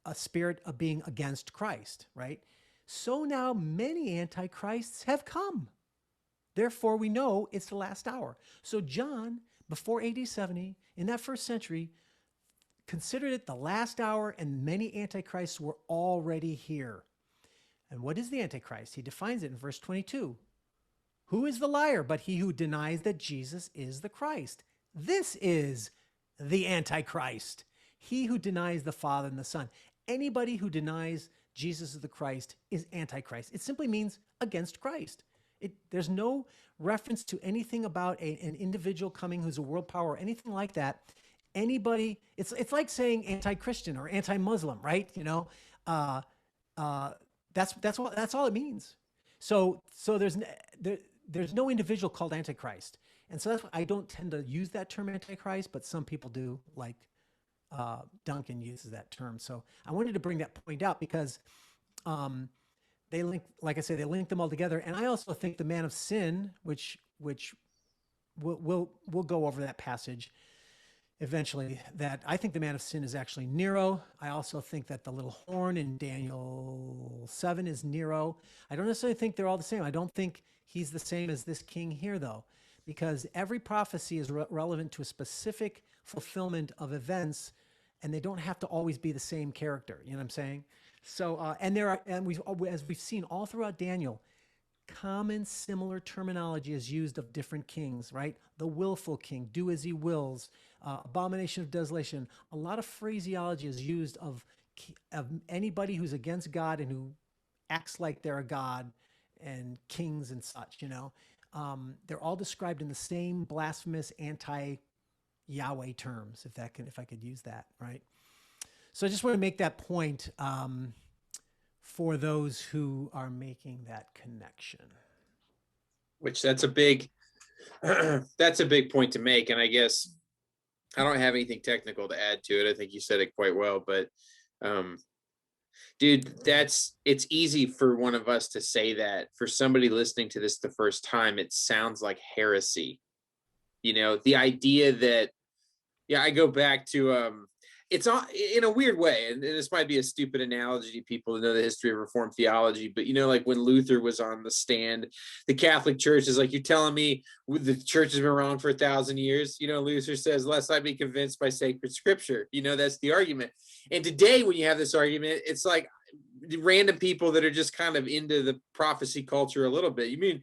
a spirit of being against Christ, right? So now many Antichrists have come. Therefore, we know it's the last hour. So John, before AD 70, in that first century, considered it the last hour, and many Antichrists were already here. And what is the Antichrist? He defines it in verse 22. Who is the liar but he who denies that Jesus is the Christ? This is the Antichrist, he who denies the Father and the Son. Anybody who denies Jesus is the Christ is Antichrist. It simply means against Christ. There's no reference to anything about an individual coming who's a world power or anything like that. Anybody, it's like saying anti-Christian or anti-Muslim, right? That's all it means. So there's no individual called Antichrist. And so that's why I don't tend to use that term Antichrist, but some people do, like Duncan uses that term. So I wanted to bring that point out because they link, like I say, they link them all together. And I also think the man of sin, which we'll go over that passage eventually, that I think the man of sin is actually Nero. I also think that the little horn in Daniel 7 is Nero. I don't necessarily think they're all the same. I don't think he's the same as this king here, though, because every prophecy is relevant to a specific fulfillment of events, and they don't have to always be the same character. You know what I'm saying? So, as we've seen all throughout Daniel, common similar terminology is used of different kings, right? The willful king, do as he wills, abomination of desolation. A lot of phraseology is used of anybody who's against God and who acts like they're a god, and kings and such, they're all described in the same blasphemous anti-Yahweh terms, if I could use that, right? So I just want to make that point for those who are making that connection.
Which that's a big point to make. And I guess I don't have anything technical to add to it. I think you said it quite well, but Um, dude, it's easy for one of us to say that. For somebody listening to this the first time, it sounds like heresy. The idea that, yeah, I go back to it's all in a weird way, and this might be a stupid analogy to people who know the history of Reformed theology, but like when Luther was on the stand, the Catholic Church is like, you're telling me the church has been wrong for 1,000 years? Luther says, lest I be convinced by sacred scripture. That's the argument. And today, when you have this argument, it's like random people that are just kind of into the prophecy culture a little bit. You mean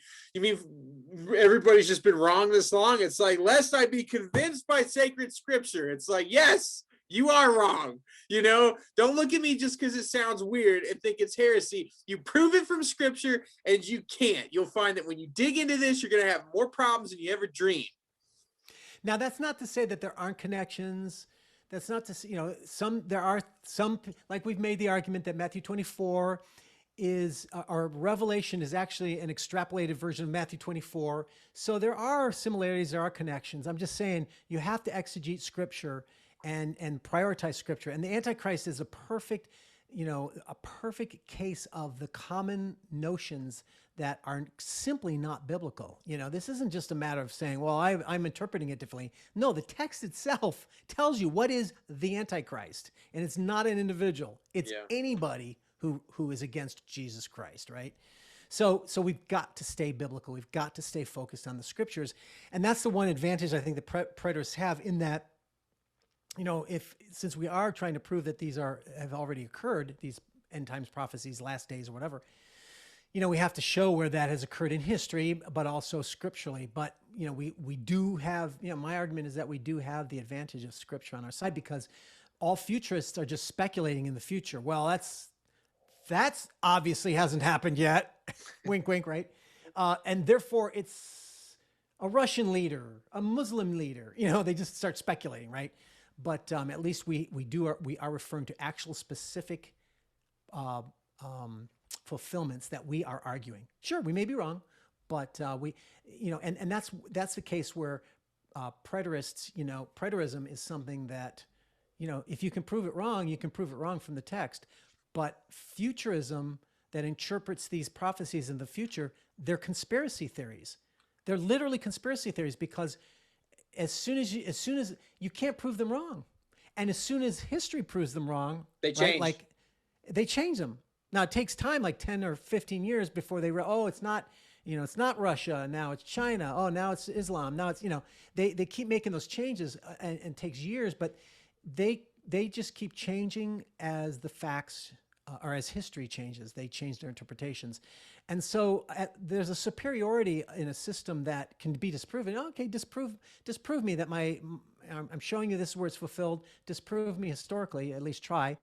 everybody's just been wrong this long? It's like, lest I be convinced by sacred scripture. It's like, yes, you are wrong. Don't look at me just because it sounds weird and think it's heresy. You prove it from scripture, and you can't. You'll find that when you dig into this, you're going to have more problems than you ever dreamed.
Now, that's not to say that there aren't connections. That's not to say, there are some, like we've made the argument that Matthew 24 or Revelation is actually an extrapolated version of Matthew 24. So there are similarities, there are connections. I'm just saying you have to exegete scripture and prioritize scripture. And the Antichrist is a perfect case of the common notions that are simply not biblical. This isn't just a matter of saying, well, I'm interpreting it differently. No, the text itself tells you what is the Antichrist, and it's not an individual. It's anybody who is against Jesus Christ, right? So we've got to stay biblical. We've got to stay focused on the scriptures. And that's the one advantage I think the preterists have, in that, since we are trying to prove that these have already occurred, these end times prophecies, last days or whatever, we have to show where that has occurred in history, but also scripturally. But, we do have, my argument is that we do have the advantage of scripture on our side, because all futurists are just speculating in the future. Well, that's obviously hasn't happened yet. Wink, wink, right? And therefore it's a Russian leader, a Muslim leader, they just start speculating, right? But at least we are referring to actual specific fulfillments that we are arguing. Sure, we may be wrong, but and that's the case where preterists, preterism is something that, if you can prove it wrong, you can prove it wrong from the text. But futurism that interprets these prophecies in the future, they're conspiracy theories. They're literally conspiracy theories, because as soon as you can't prove them wrong, and as soon as history proves them wrong,
they change.
Right? Like they change them. Now it takes time, like 10 or 15 years before it's not, it's not Russia, now it's China. Oh, now it's Islam. Now it's, they keep making those changes, and it takes years, but they just keep changing as the facts or as history changes. They change their interpretations. And so there's a superiority in a system that can be disproven. Okay, disprove me that I'm showing you this is where it's fulfilled. Disprove me historically, at least try.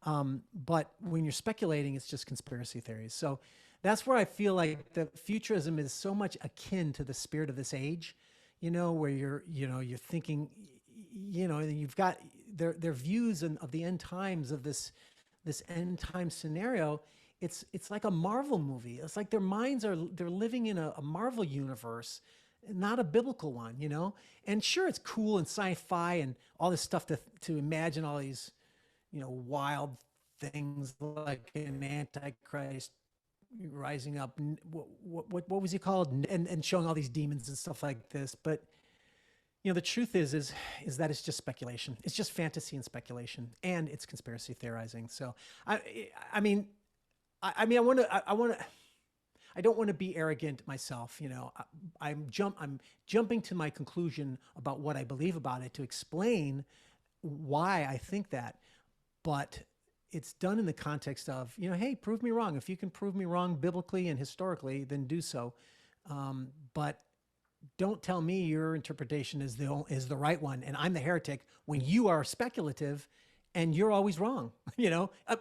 But when you're speculating, it's just conspiracy theories. So that's where I feel like the futurism is so much akin to the spirit of this age, where you're thinking, you've got their views of the end times of this end time scenario. It's like a Marvel movie. It's like their minds they're living in a Marvel universe, not a biblical one, And sure, it's cool and sci-fi and all this stuff to imagine all these, wild things like an Antichrist rising up. What was he called? And showing all these demons and stuff like this. But the truth is that it's just speculation. It's just fantasy and speculation, and it's conspiracy theorizing. So I don't want to be arrogant myself. I'm jumping to my conclusion about what I believe about it to explain why I think that, but it's done in the context of, hey, prove me wrong. If you can prove me wrong biblically and historically, then do so. But don't tell me your interpretation is the right one and I'm the heretic when you are speculative and you're always wrong.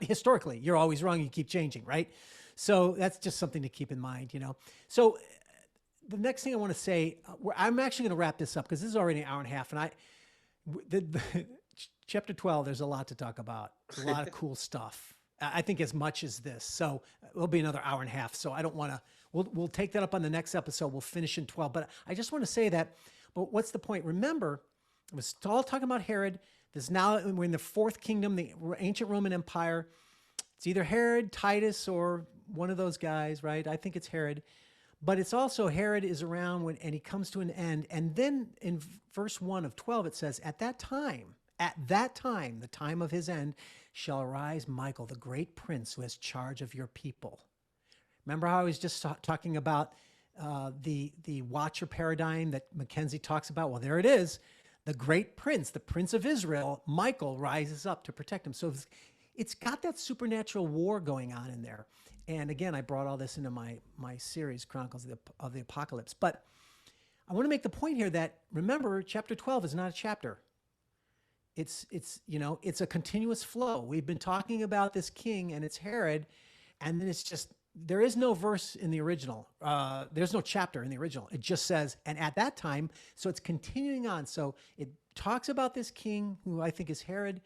Historically, you're always wrong. You keep changing, right? So that's just something to keep in mind, So the next thing I want to say, I'm actually going to wrap this up because this is already an hour and a half, and chapter 12, there's a lot to talk about, a lot of cool stuff. I think as much as this. So it'll be another hour and a half. So I don't want to, we'll take that up on the next episode. We'll finish in 12. But I just want to say that, but what's the point? Remember, it was all talking about Herod. This now we're in the fourth kingdom, the ancient Roman Empire. It's either Herod, Titus, or one of those guys, right? I think it's Herod. But it's also Herod is around when, and he comes to an end. And then in verse 1 of 12, it says, at that time, the time of his end, shall arise Michael, the great prince who has charge of your people. Remember how I was just talking about the watcher paradigm that Mackenzie talks about? Well, there it is. The great prince, the prince of Israel, Michael, rises up to protect him. So it's got that supernatural war going on in there. And again, I brought all this into my series, Chronicles of the Apocalypse. But I want to make the point here that, remember, chapter 12 is not a chapter. It's a continuous flow. We've been talking about this king, and it's Herod, and then it's just, there is no verse in the original. There's no chapter in the original. It just says, and at that time, so it's continuing on. So it talks about this king, who I think is Herod,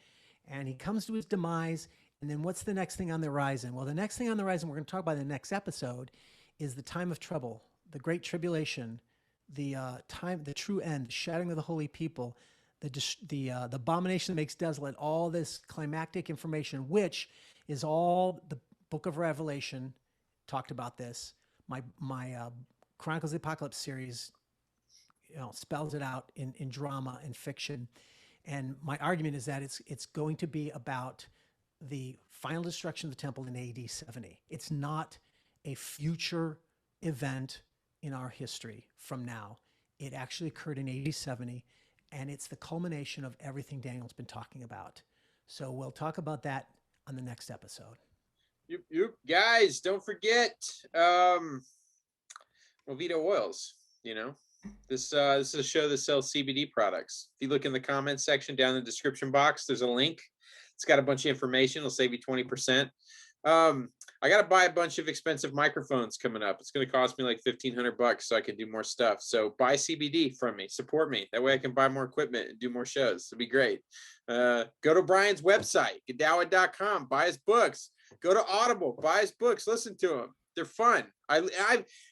and he comes to his demise. And then what's the next thing on the horizon? Well, the next thing on the horizon we're going to talk about in the next episode is the time of trouble, the great tribulation, the true end, the shattering of the holy people, the abomination that makes desolate, all this climactic information, which is all the book of Revelation talked about this. My Chronicles of the Apocalypse series, spells it out in drama and fiction. And my argument is that it's going to be about the final destruction of the temple in AD 70. It's not a future event in our history from now. It actually occurred in AD 70, and it's the culmination of everything Daniel's been talking about. So we'll talk about that on the next episode.
You guys, don't forget Movito Oils. This is a show that sells CBD products. If you look in the comments section down in the description box, there's a link. It's got a bunch of information. It'll save you 20%. I got to buy a bunch of expensive microphones coming up. It's going to cost me like $1,500 so I can do more stuff. So buy CBD from me, support me. That way I can buy more equipment and do more shows. It'd be great. Go to Brian's website, Godawa.com, buy his books. Go to Audible, buy his books, listen to them. They're fun.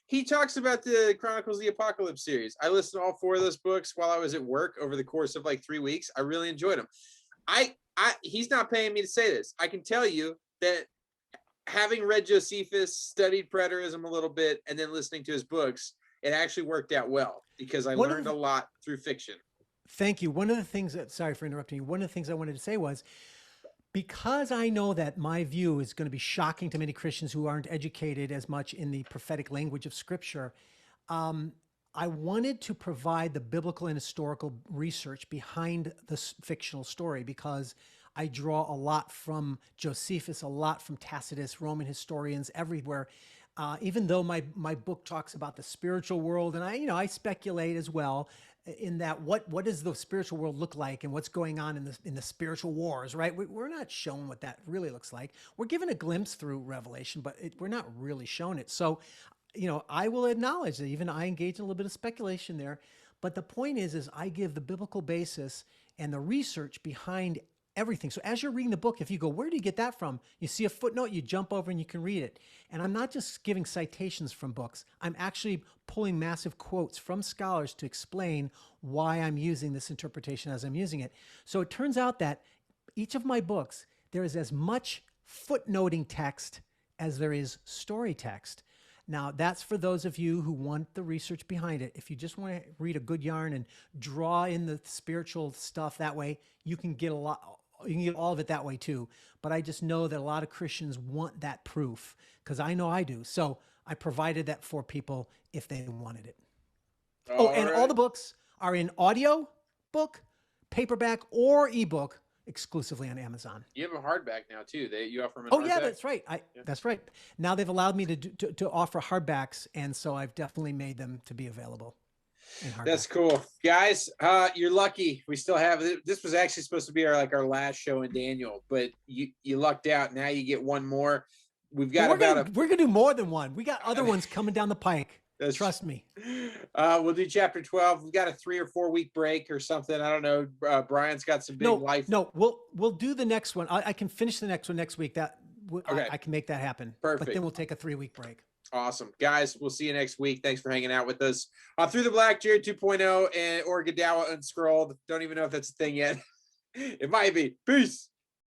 He talks about the Chronicles of the Apocalypse series. I listened to all 4 of those books while I was at work over the course of like 3 weeks. I really enjoyed them. He's not paying me to say this. I can tell you that having read Josephus, studied preterism a little bit, and then listening to his books, it actually worked out well because I learned a lot through fiction.
Thank you. One of the things sorry for interrupting you. One of the things I wanted to say was, because I know that my view is going to be shocking to many Christians who aren't educated as much in the prophetic language of Scripture, I wanted to provide the biblical and historical research behind this fictional story, because I draw a lot from Josephus, a lot from Tacitus, Roman historians everywhere. Even though my book talks about the spiritual world, and I speculate as well in that what does the spiritual world look like and what's going on in the spiritual wars, right? We're not shown what that really looks like. We're given a glimpse through Revelation, but we're not really shown it. So, I will acknowledge that even I engage in a little bit of speculation there. But the point is I give the biblical basis and the research behind everything. So as you're reading the book, if you go, where do you get that from? You see a footnote, you jump over and you can read it. And I'm not just giving citations from books. I'm actually pulling massive quotes from scholars to explain why I'm using this interpretation as I'm using it. So it turns out that each of my books, there is as much footnoting text as there is story text. Now, that's for those of you who want the research behind it. If you just want to read a good yarn and draw in the spiritual stuff that way, you can get you can get all of it that way too. But I just know that a lot of Christians want that proof, because I know I do. So I provided that for people if they wanted it. All the books are in audio book, paperback, or ebook, exclusively on Amazon.
You have a hardback now too. You offer them in hardback?
Yeah, that's right. That's right. Now they've allowed me to offer hardbacks, and so I've definitely made them to be available in hardback.
That's cool, guys. You're lucky. We still have this. Was actually supposed to be our last show in Daniel, but you lucked out. Now you get one more. We've got
we're gonna do more than one. We got other ones coming down the pike. Trust me.
We'll do chapter 12. We've got a 3 or 4 week break or something. I don't know. Brian's got some big life.
No, we'll do the next one. I can finish the next one next week. I can make that happen.
Perfect.
But then we'll take a 3-week break.
Awesome. Guys, we'll see you next week. Thanks for hanging out with us. Through the Black, Jared 2.0 or Godawa Unscrolled. Don't even know if that's a thing yet. It might be. Peace.